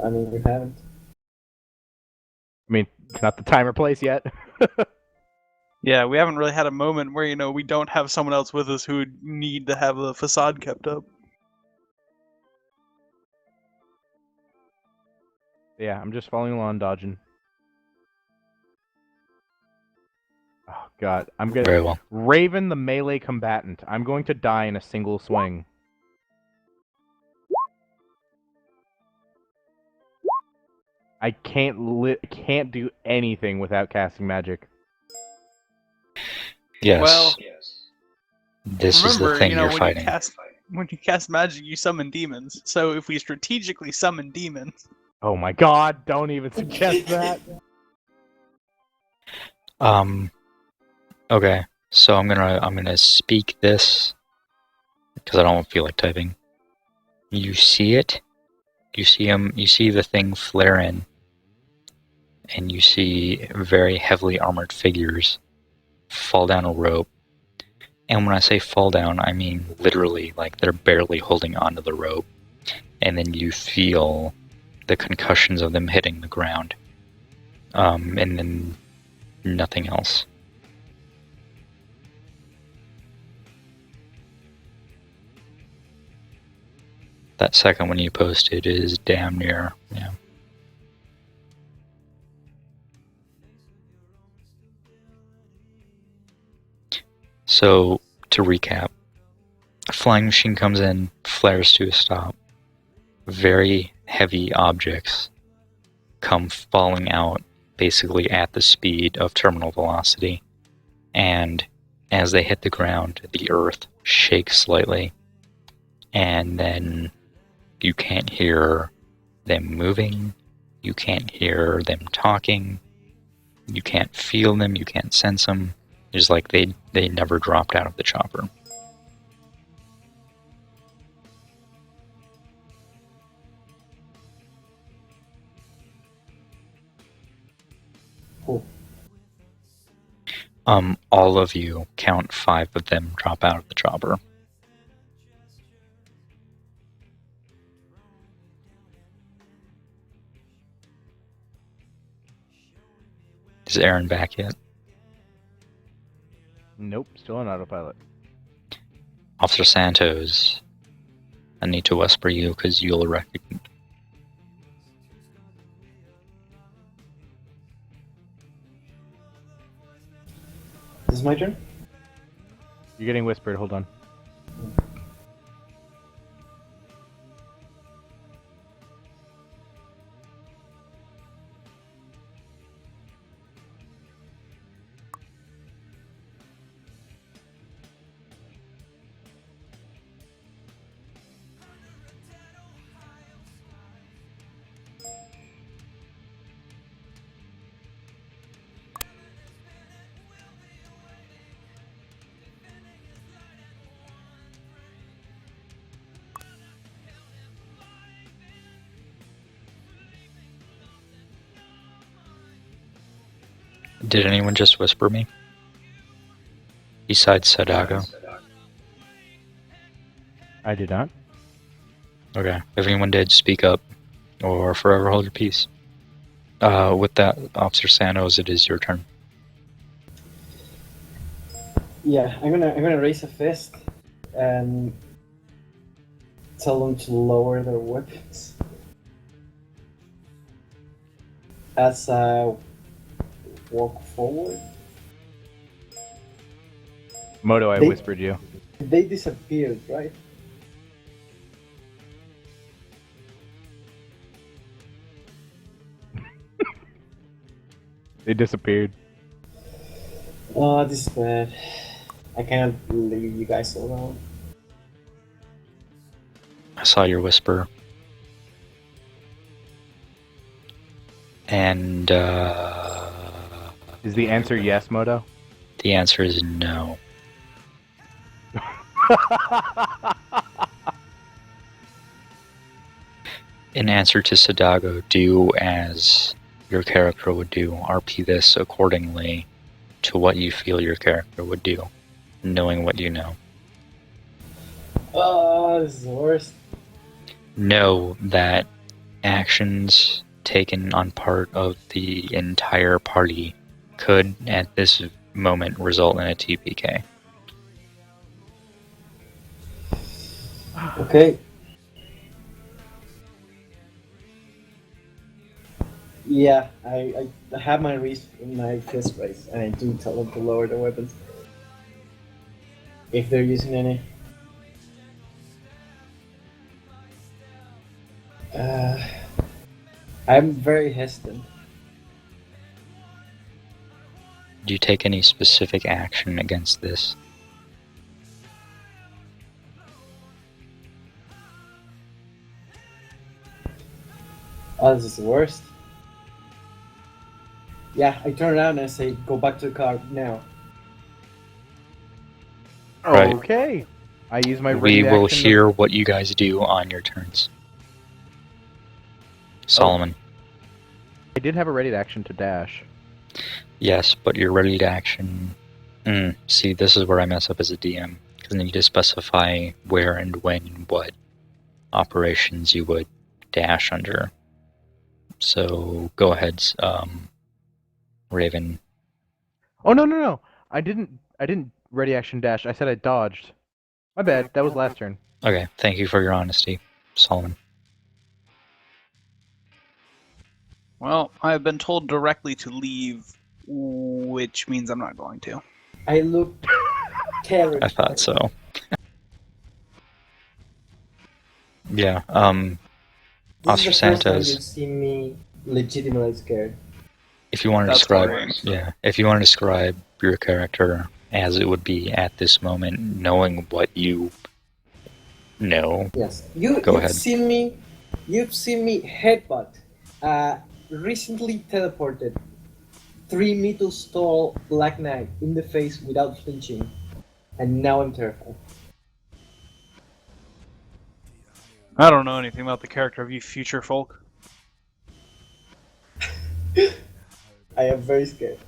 I mean, we haven't. I mean, it's not the time or place yet. Yeah, we haven't really had a moment where, we don't have someone else with us who would need to have the facade kept up. Yeah, I'm just following along, dodging. Oh god, I'm gonna Very well. Raven the melee combatant. I'm going to die in a single swing. I can't do anything without casting magic. Yes. Well, this is the remember, thing you're when fighting. when you cast magic, you summon demons. So if we strategically summon demons, Oh my god, don't even suggest that. Okay. So I'm gonna speak this because I don't feel like typing. You see it. You see him. You see the thing flare in, and you see very heavily armored figures fall down a rope. And when I say fall down, I mean literally, like they're barely holding onto the rope. And then you feel the concussions of them hitting the ground. And then nothing else. That second one you posted is damn near, yeah. So, to recap, a flying machine comes in, flares to a stop. Very heavy objects come falling out basically at the speed of terminal velocity. And as they hit the ground, the earth shakes slightly. And then you can't hear them moving. You can't hear them talking. You can't feel them. You can't sense them. It's like they never dropped out of the chopper. Cool. All of you count 5 of them drop out of the chopper. Is Aaron back yet? Nope, still on autopilot. Officer Santos, I need to whisper you because you'll recognize. This is my turn? You're getting whispered, hold on. Did anyone just whisper me? Besides Sadago? I did not. Okay. If anyone did, speak up. Or forever hold your peace. With that, Officer Santos, it is your turn. Yeah, I'm gonna raise a fist and tell them to lower their weapons. As I walk forward. Moto, I They- whispered you. They disappeared, right? They disappeared. Oh, this is bad. I cannot leave you guys alone. I saw your whisper. And Is the answer yes, Moto? the answer is no. In answer to Sadago, do as your character would do. RP this accordingly to what you feel your character would do, knowing what you know. Oh, this is the worst. Know that actions taken on part of the entire party could, at this moment, result in a TPK. Okay. Yeah, I have my fist raised, and I do tell them to lower their weapons. If they're using any. I'm very hesitant. Do you take any specific action against this? Oh, this is the worst. Yeah, I turn around and I say, go back to the car now. Right. Okay. I use my We ready will action. hear what you guys do on your turns. Solomon. I did have a ready action to dash. Yes, but your ready to action... see, this is where I mess up as a DM, because I need to specify where and when and what operations you would dash under. So, go ahead, Raven. Oh no! I didn't ready action dash. I said I dodged. My bad. That was last turn. Okay, thank you for your honesty, Solomon. Well, I have been told directly to leave, which means I'm not going to. I look terrible. I thought so. Yeah, This Officer is the first time Santos. you've seen me legitimately scared. If you want to That's describe, hilarious. if you want to describe your character as it would be at this moment, knowing what you know, Yes, Go you've ahead. seen me. You've seen me headbutt. Recently teleported 3 meters tall Black Knight in the face without flinching, and now I'm terrified. I don't know anything about the character of you future folk. I am very scared.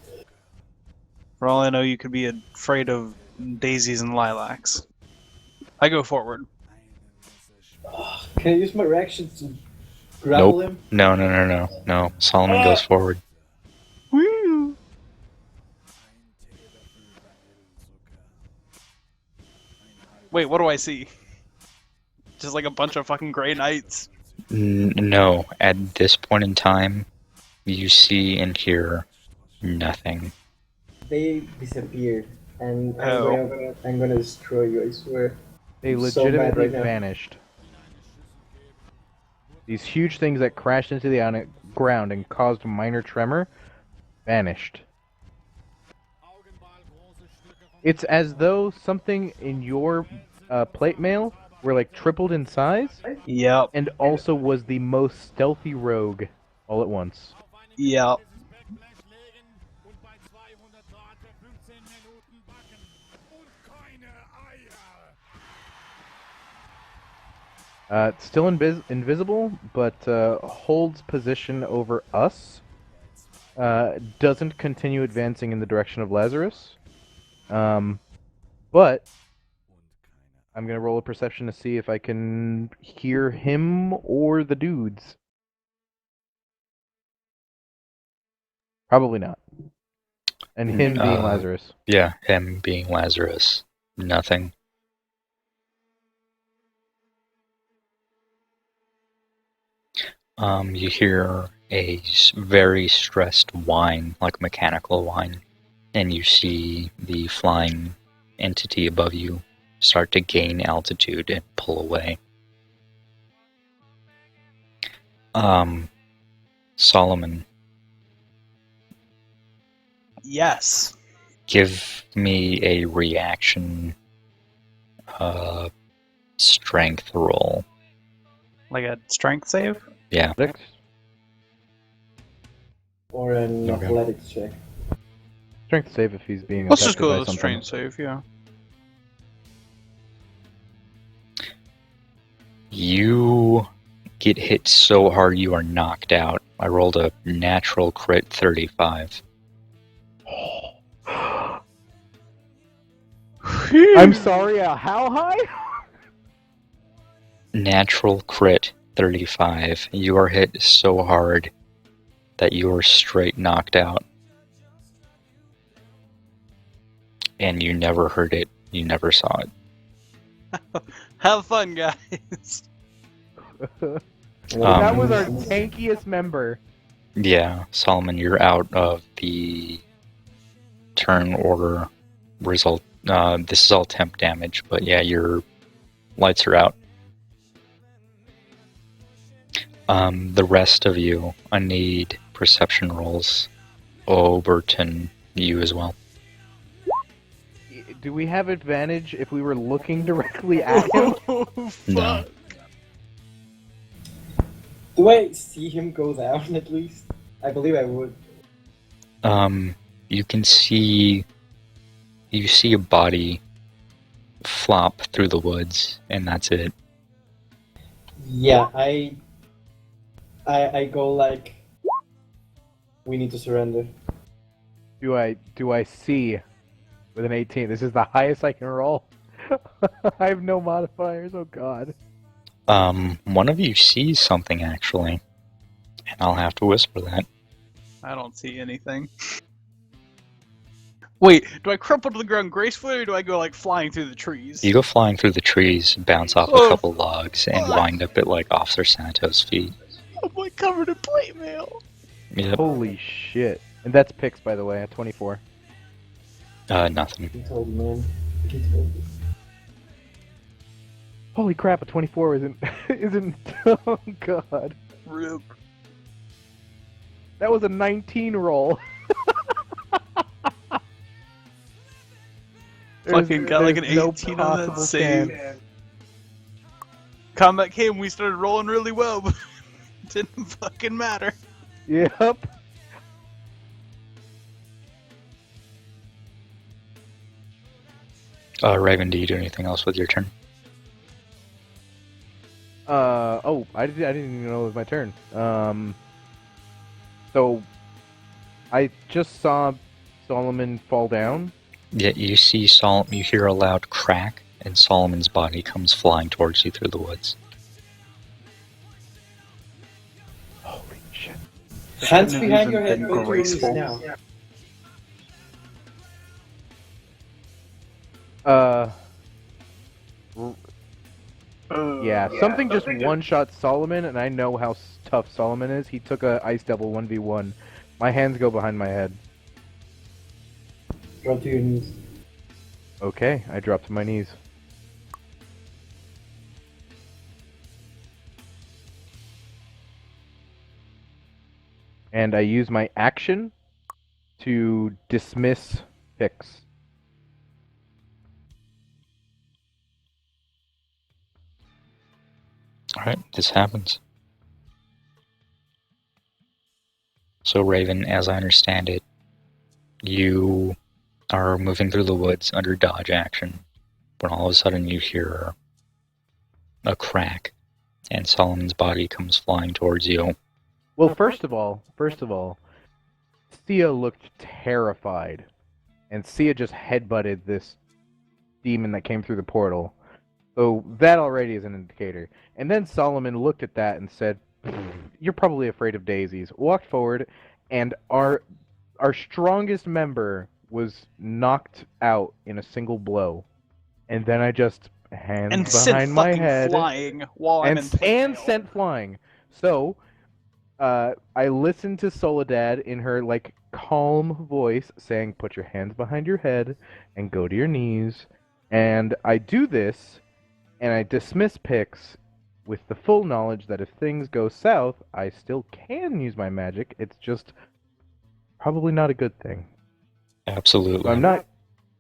For all I know, you could be afraid of daisies and lilacs. I go forward. Can I use my reaction to grapple him? No. Solomon goes forward. Woo! Wait, what do I see? Just like a bunch of fucking gray knights. No, at this point in time, you see and hear nothing. They disappeared, and Oh. I'm gonna destroy you. I swear. They I'm so mad legitimately right now. vanished. These huge things that crashed into the ground and caused minor tremor vanished. It's as though something in your plate mail were like tripled in size, Yep. and also was the most stealthy rogue all at once. Yep. It's still invisible, but holds position over us. Doesn't continue advancing in the direction of Lazarus. But I'm gonna roll a perception to see if I can hear him or the dudes. Probably not. And him being Lazarus. Yeah, him being Lazarus. Nothing. You hear a very stressed whine, like mechanical whine, and you see the flying entity above you start to gain altitude and pull away. Solomon, Yes. Give me a reaction strength roll. Like a strength save? Yeah. Six. Or an Okay. athletics check. Strength save if he's being Let's just affected go by with a something. strength save, yeah. You get hit so hard you are knocked out. I rolled a natural crit 35. I'm sorry, how high? Natural crit 35. You are hit so hard that you are straight knocked out. And you never heard it. You never saw it. Have fun, guys. That was our tankiest member. Yeah, Solomon, you're out of the turn order result. This is all temp damage, but yeah, your lights are out. The rest of you, I need perception rolls. Oberton, you as well. Do we have advantage if we were looking directly at him? Oh, No. fuck. Do I see him go down at least? I believe I would. You can see... You see a body flop through the woods, and that's it. Yeah, I go like, we need to surrender. Do I see with an 18? This is the highest I can roll. I have no modifiers. Oh god. One of you sees something, actually. And I'll have to whisper that. I don't see anything. Wait, do I crumple to the ground gracefully, or do I go like flying through the trees? You go flying through the trees, bounce off a Oh, couple logs, and fuck. wind up at, like, Officer Santo's feet. I'm like covered in plate mail. Yep. Holy shit. And that's picks, by the way, at 24. Nothing. He told me, man. He told me. Holy crap, a 24 isn't oh god. Rip. That was a 19 roll. Fucking got like an There's no 18 on that possible save. chance. Combat came, we started rolling really well, but it didn't fucking matter. Yep. Raven, do you do anything else with your turn? Oh, I didn't even know it was my turn. So, I just saw Solomon fall down. Yeah, you see you hear a loud crack, and Solomon's body comes flying towards you through the woods. Holy shit. Hands Shouldn't behind have your even head, been go to release graceful. now. Yeah, something just one-shot Solomon, and I know how tough Solomon is. He took a Ice Devil 1v1. My hands go behind my head. Drop to your knees. Okay, I drop to my knees. And I use my action to dismiss picks. Alright, this happens. So, Raven, as I understand it, you are moving through the woods under dodge action, when all of a sudden you hear a crack, and Solomon's body comes flying towards you. Well, first of all, Sia looked terrified, and Sia just headbutted this demon that came through the portal. So that already is an indicator. And then Solomon looked at that and said, "You're probably afraid of daisies." Walked forward, and our strongest member was knocked out in a single blow. And then I just hands And behind sent my fucking head flying while I'm in plate and mail. sent flying. So I listened to Soledad in her like calm voice saying, "Put your hands behind your head and go to your knees." And I do this, and I dismiss picks with the full knowledge that if things go south, I still can use my magic. It's just probably not a good thing. Absolutely. So I'm not.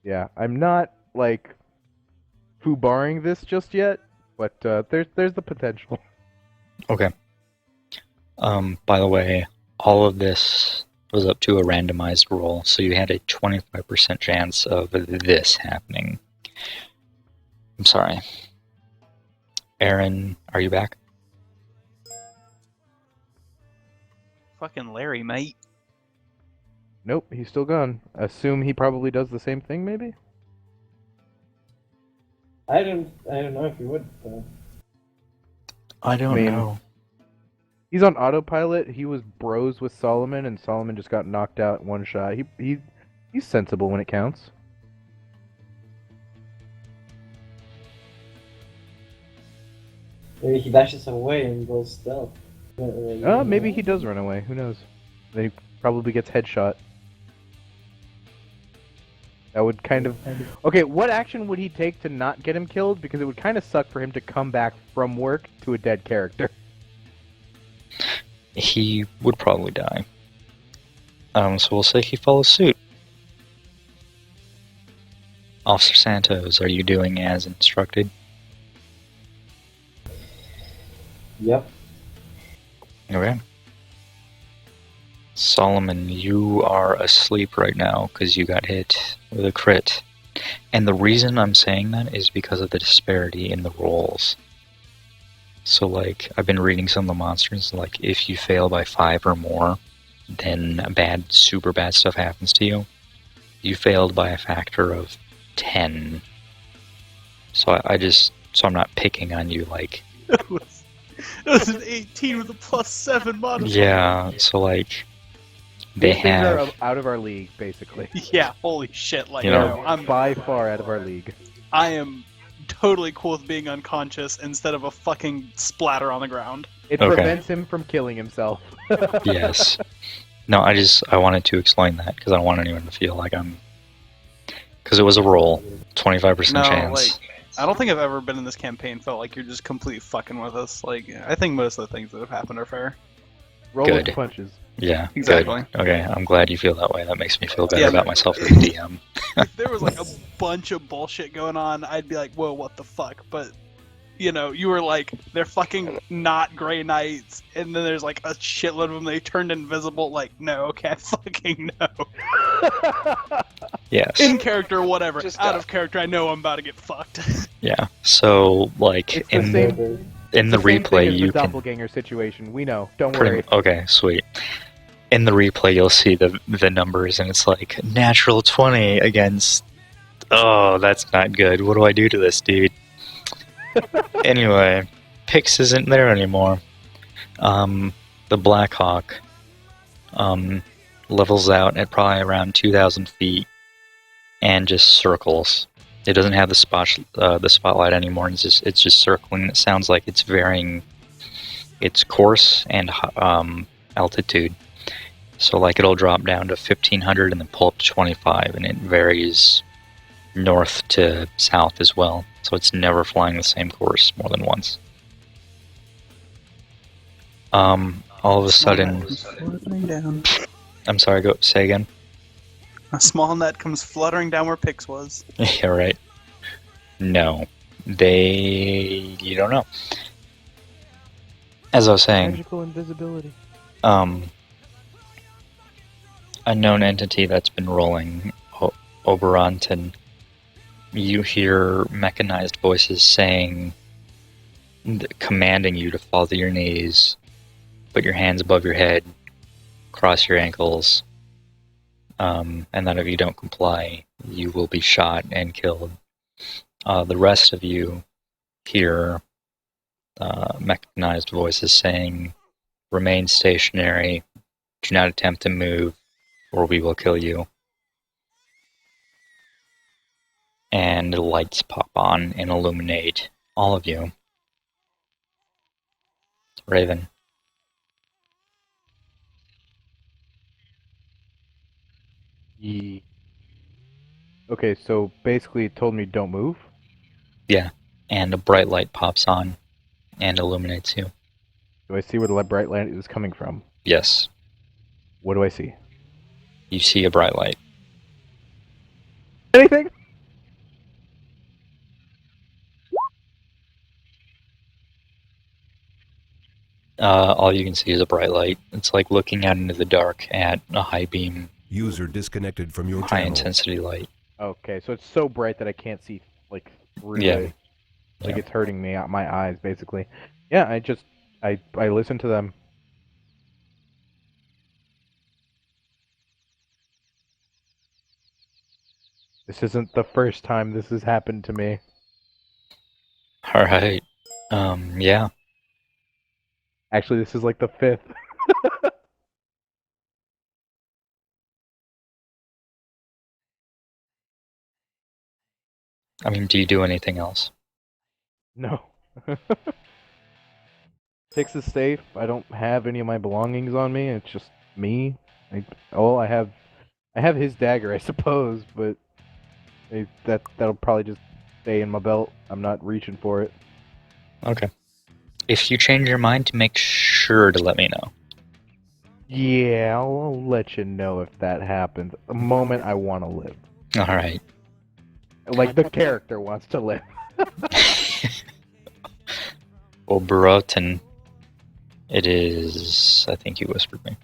Yeah, I'm not like foobarring this just yet, but there's the potential. Okay. By the way, all of this was up to a randomized roll, so you had a 25% chance of this happening. I'm sorry. Aaron, are you back? Fucking Larry, mate. Nope, he's still gone. Assume he probably does the same thing, maybe. I don't know if you would. I don't I mean- know. He's on autopilot. He was bros with Solomon, and Solomon just got knocked out in one shot. He's sensible when it counts. Maybe he dashes away and goes stealth. Maybe he does run away. Who knows? Then he probably gets headshot. That would kind of... Okay, what action would he take to not get him killed? Because it would kind of suck for him to come back from work to a dead character. He would probably die. So we'll say he follows suit. Officer Santos, are you doing as instructed? Yep. Okay. Solomon, you are asleep right now because you got hit with a crit. And the reason I'm saying that is because of the disparity in the rolls. So, like, I've been reading some of the monsters, like, if you fail by 5 or more, then super bad stuff happens to you. You failed by a factor of 10. So so I'm not picking on you, like... It was an 18 with a +7 modifier. Yeah, so, like... They These things are have... out of our league, basically. Yeah, holy shit! Like, You you know- know, I'm By far out of our league. I am totally cool with being unconscious instead of a fucking splatter on the ground. It Okay. prevents him from killing himself. Yes. No, I wanted to explain that, because I don't want anyone to feel like I'm... Because it was a roll. 25% No, chance. I don't think I've ever been in this campaign felt like you're just completely fucking with us. Like, I think most of the things that have happened are fair. Roll Good. with punches. Yeah, Exactly. Good. Okay, I'm glad you feel that way. That makes me feel better Yeah. about myself as a DM. If there was like a bunch of bullshit going on, I'd be like, whoa, what the fuck? But, you know, you were like, they're fucking not Grey Knights, and then there's like a shitload of them, they turned invisible, like, no, okay, I fucking no. Yes. In character, whatever. Just Out die. of character, I know I'm about to get fucked. Yeah. So, like, It's the in same- in the It's same thing replay, as you the can... doppelganger situation. We know. Don't worry. Okay, sweet. In the replay, you'll see the numbers, and it's like, natural 20 against... Oh, that's not good. What do I do to this dude? Anyway, Pix isn't there anymore. The Blackhawk levels out at probably around 2,000 feet and just circles. It doesn't have the spotlight anymore. It's just circling. It sounds like it's varying its course and altitude. So, like, it'll drop down to 1,500 and then pull up to 25, and it varies north to south as well. So it's never flying the same course more than once. All of a sudden, Fluttering down. I'm sorry. Say again. A small net comes fluttering down where Pix was. Yeah, right. No, you don't know. As I was saying, Magical invisibility. unknown entity that's been rolling, Amaranthine. You hear mechanized voices saying, commanding you to fall to your knees, put your hands above your head, cross your ankles, and that if you don't comply, you will be shot and killed. The rest of you hear mechanized voices saying, remain stationary, do not attempt to move, or we will kill you. And lights pop on and illuminate all of you. Raven. Okay, so basically it told me don't move. Yeah. And a bright light pops on and illuminates you. Do I see where the bright light is coming from? Yes. What do I see? You see a bright light. Anything? All you can see is a bright light. It's like looking out into the dark at a high beam, User disconnected from your high channel. intensity light. Okay, so it's so bright that I can't see like through Yeah. it. Like Yeah. it's hurting me out my eyes, basically. Yeah, I listen to them. This isn't the first time this has happened to me. All right. Yeah. Actually, this is like the fifth. I mean, do you do anything else? No. Fix is safe. I don't have any of my belongings on me. It's just me. I have his dagger, I suppose, but that'll probably just stay in my belt. I'm not reaching for it. Okay. If you change your mind, make sure to let me know. Yeah, I'll let you know if that happens. The moment I want to live. All right. Like the character wants to live. Well, Barotin, it is. I think you whispered me.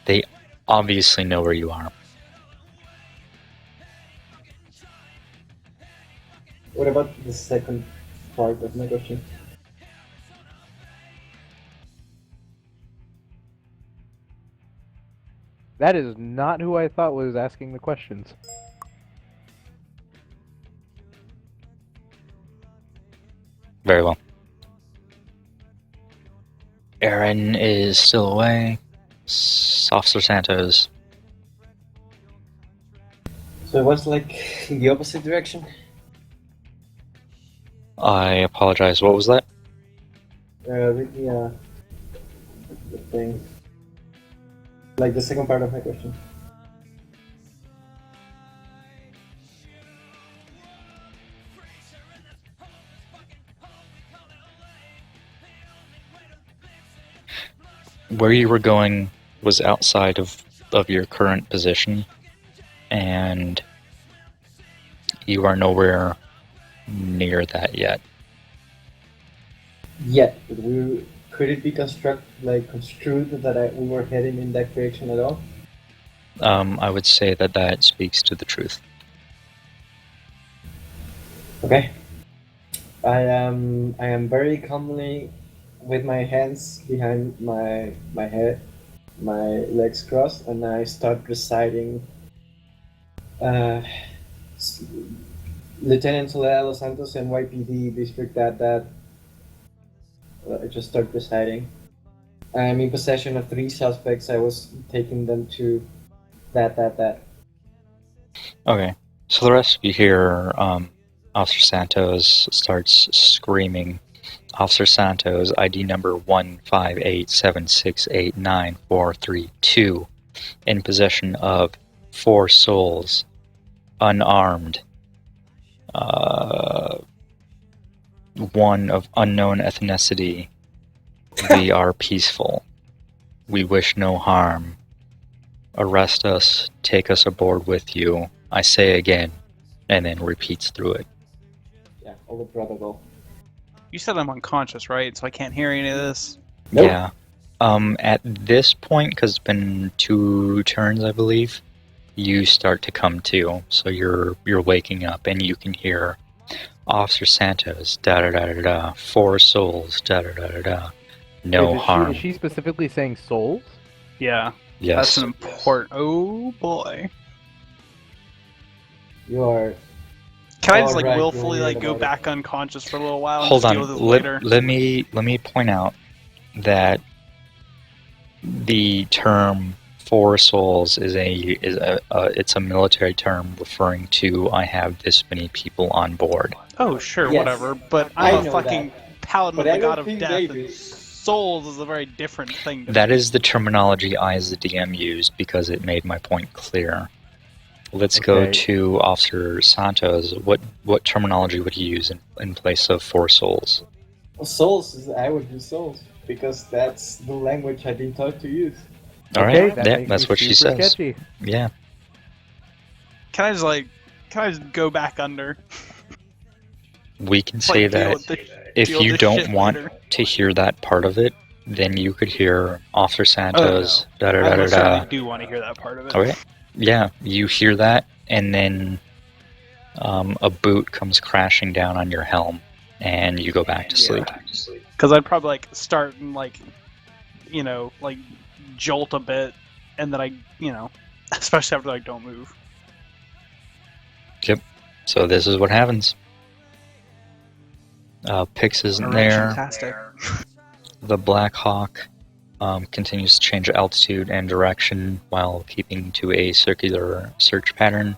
They obviously know where you are. What about the second part of my question? That is not who I thought was asking the questions. Very well. Aaron is still away. Officer Santos. So it was like in the opposite direction? I apologize. What was that? The thing. Like the second part of my question. Where you were going was outside of your current position, and you are nowhere near that yet. Yet, but could it be construed that we were heading in that direction at all? I would say that speaks to the truth. Okay. I am very calmly with my hands behind my head, my legs crossed, and I start reciting Lieutenant Soledad Los Santos, NYPD District that. I just start reciting. I'm in possession of 3 suspects. I was taking them to that. Okay. So the rest of you hear Officer Santos starts screaming. Officer Santos, ID number 15876894332, in possession of 4 souls, unarmed, one of unknown ethnicity. We are peaceful. We wish no harm. Arrest us, take us aboard with you. I say again, and then repeats through it. Yeah, all the protocol. You said I'm unconscious, right? So I can't hear any of this. Nope. Yeah. At this point, because it's been 2 turns, I believe, you start to come to. So you're waking up, and you can hear Officer Santos, da da da da da, 4 souls, da da da da da, no harm. Is she specifically saying souls? Yeah. Yes. That's an important. Oh boy. You are. Can I just like Alright, willfully you're like go about it. back unconscious for a little while and Hold just on. deal with it later? Let me point out that the term 4 souls is it's a military term referring to I have this many people on board. Oh sure, Yes. whatever. But I I'm a know fucking paladin But of I the don't god of think death. David- And souls is a very different thing. To That me. is the terminology I as the DM used because it made my point clear. Let's go Okay. to Officer Santos. What terminology would he use in place of 4 souls? Souls, I would use souls because that's the language I've been taught to use. All Okay, right, that yeah, makes that's me what she super says. sketchy. Yeah, Can I just go back under? we can say Like, deal that with this, if deal with you this don't shit want later. to hear that part of it, then you could hear Officer Santos. I most Da-da-da-da-da. certainly do want to hear that part of it. Okay. Yeah, you hear that, and then a boot comes crashing down on your helm, and you go back to sleep. Because I'd probably like start and like jolt a bit, and then especially after I don't move. So this is what happens. Pix isn't there. Fantastic. The Black Hawk continues to change altitude and direction while keeping to a circular search pattern.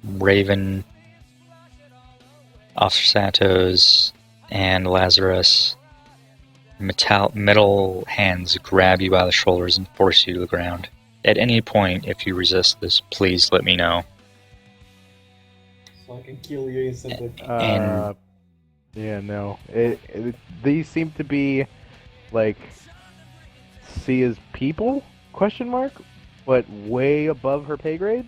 Raven, Officer Santos, and Lazarus, metal hands grab you by the shoulders and force you to the ground. At any point, if you resist this, please let me know. So I can kill you instantly. Yeah, no. These seem to be like Sia's people? Question mark? But way above her pay grade.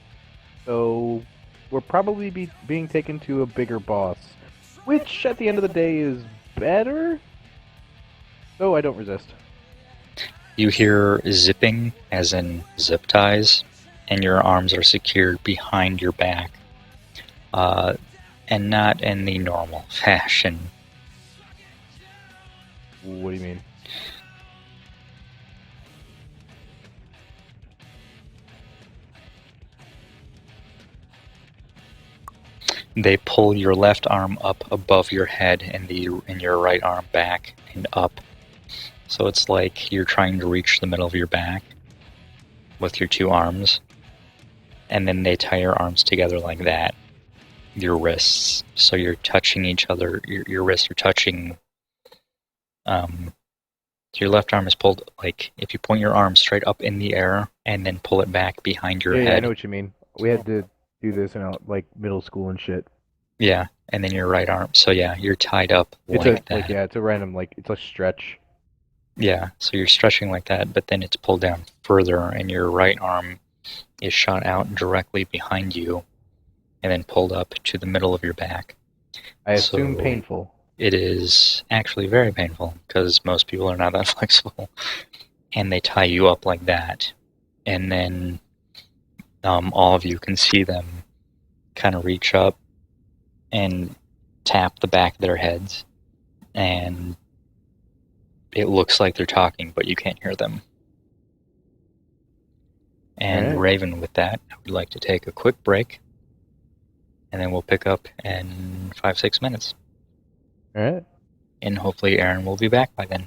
So we're probably being taken to a bigger boss, which at the end of the day is better. So I don't resist. You hear zipping, as in zip ties, and your arms are secured behind your back, and not in the normal fashion. What do you mean? They pull your left arm up above your head and your right arm back and up. So it's like you're trying to reach the middle of your back with your 2 arms. And then they tie your arms together like that. Your wrists. So you're touching each other. Your wrists are touching. Your left arm is pulled, like, if you point your arm straight up in the air and then pull it back behind your Yeah, head. I know what you mean. We had to do this in like middle school and shit. Yeah, and then your right arm. So yeah, you're tied up It's like that. it's a random it's a stretch. Yeah, so you're stretching like that, but then it's pulled down further, and your right arm is shot out directly behind you, and then pulled up to the middle of your back. I assume So painful. it is actually very painful, because most people are not that flexible. And they tie you up like that, and then all of you can see them kind of reach up and tap the back of their heads, and it looks like they're talking, but you can't hear them. And Alright. Raven, with that, I would like to take a quick break, and then we'll pick up in 5-6 minutes. Alright. And hopefully Aaron will be back by then.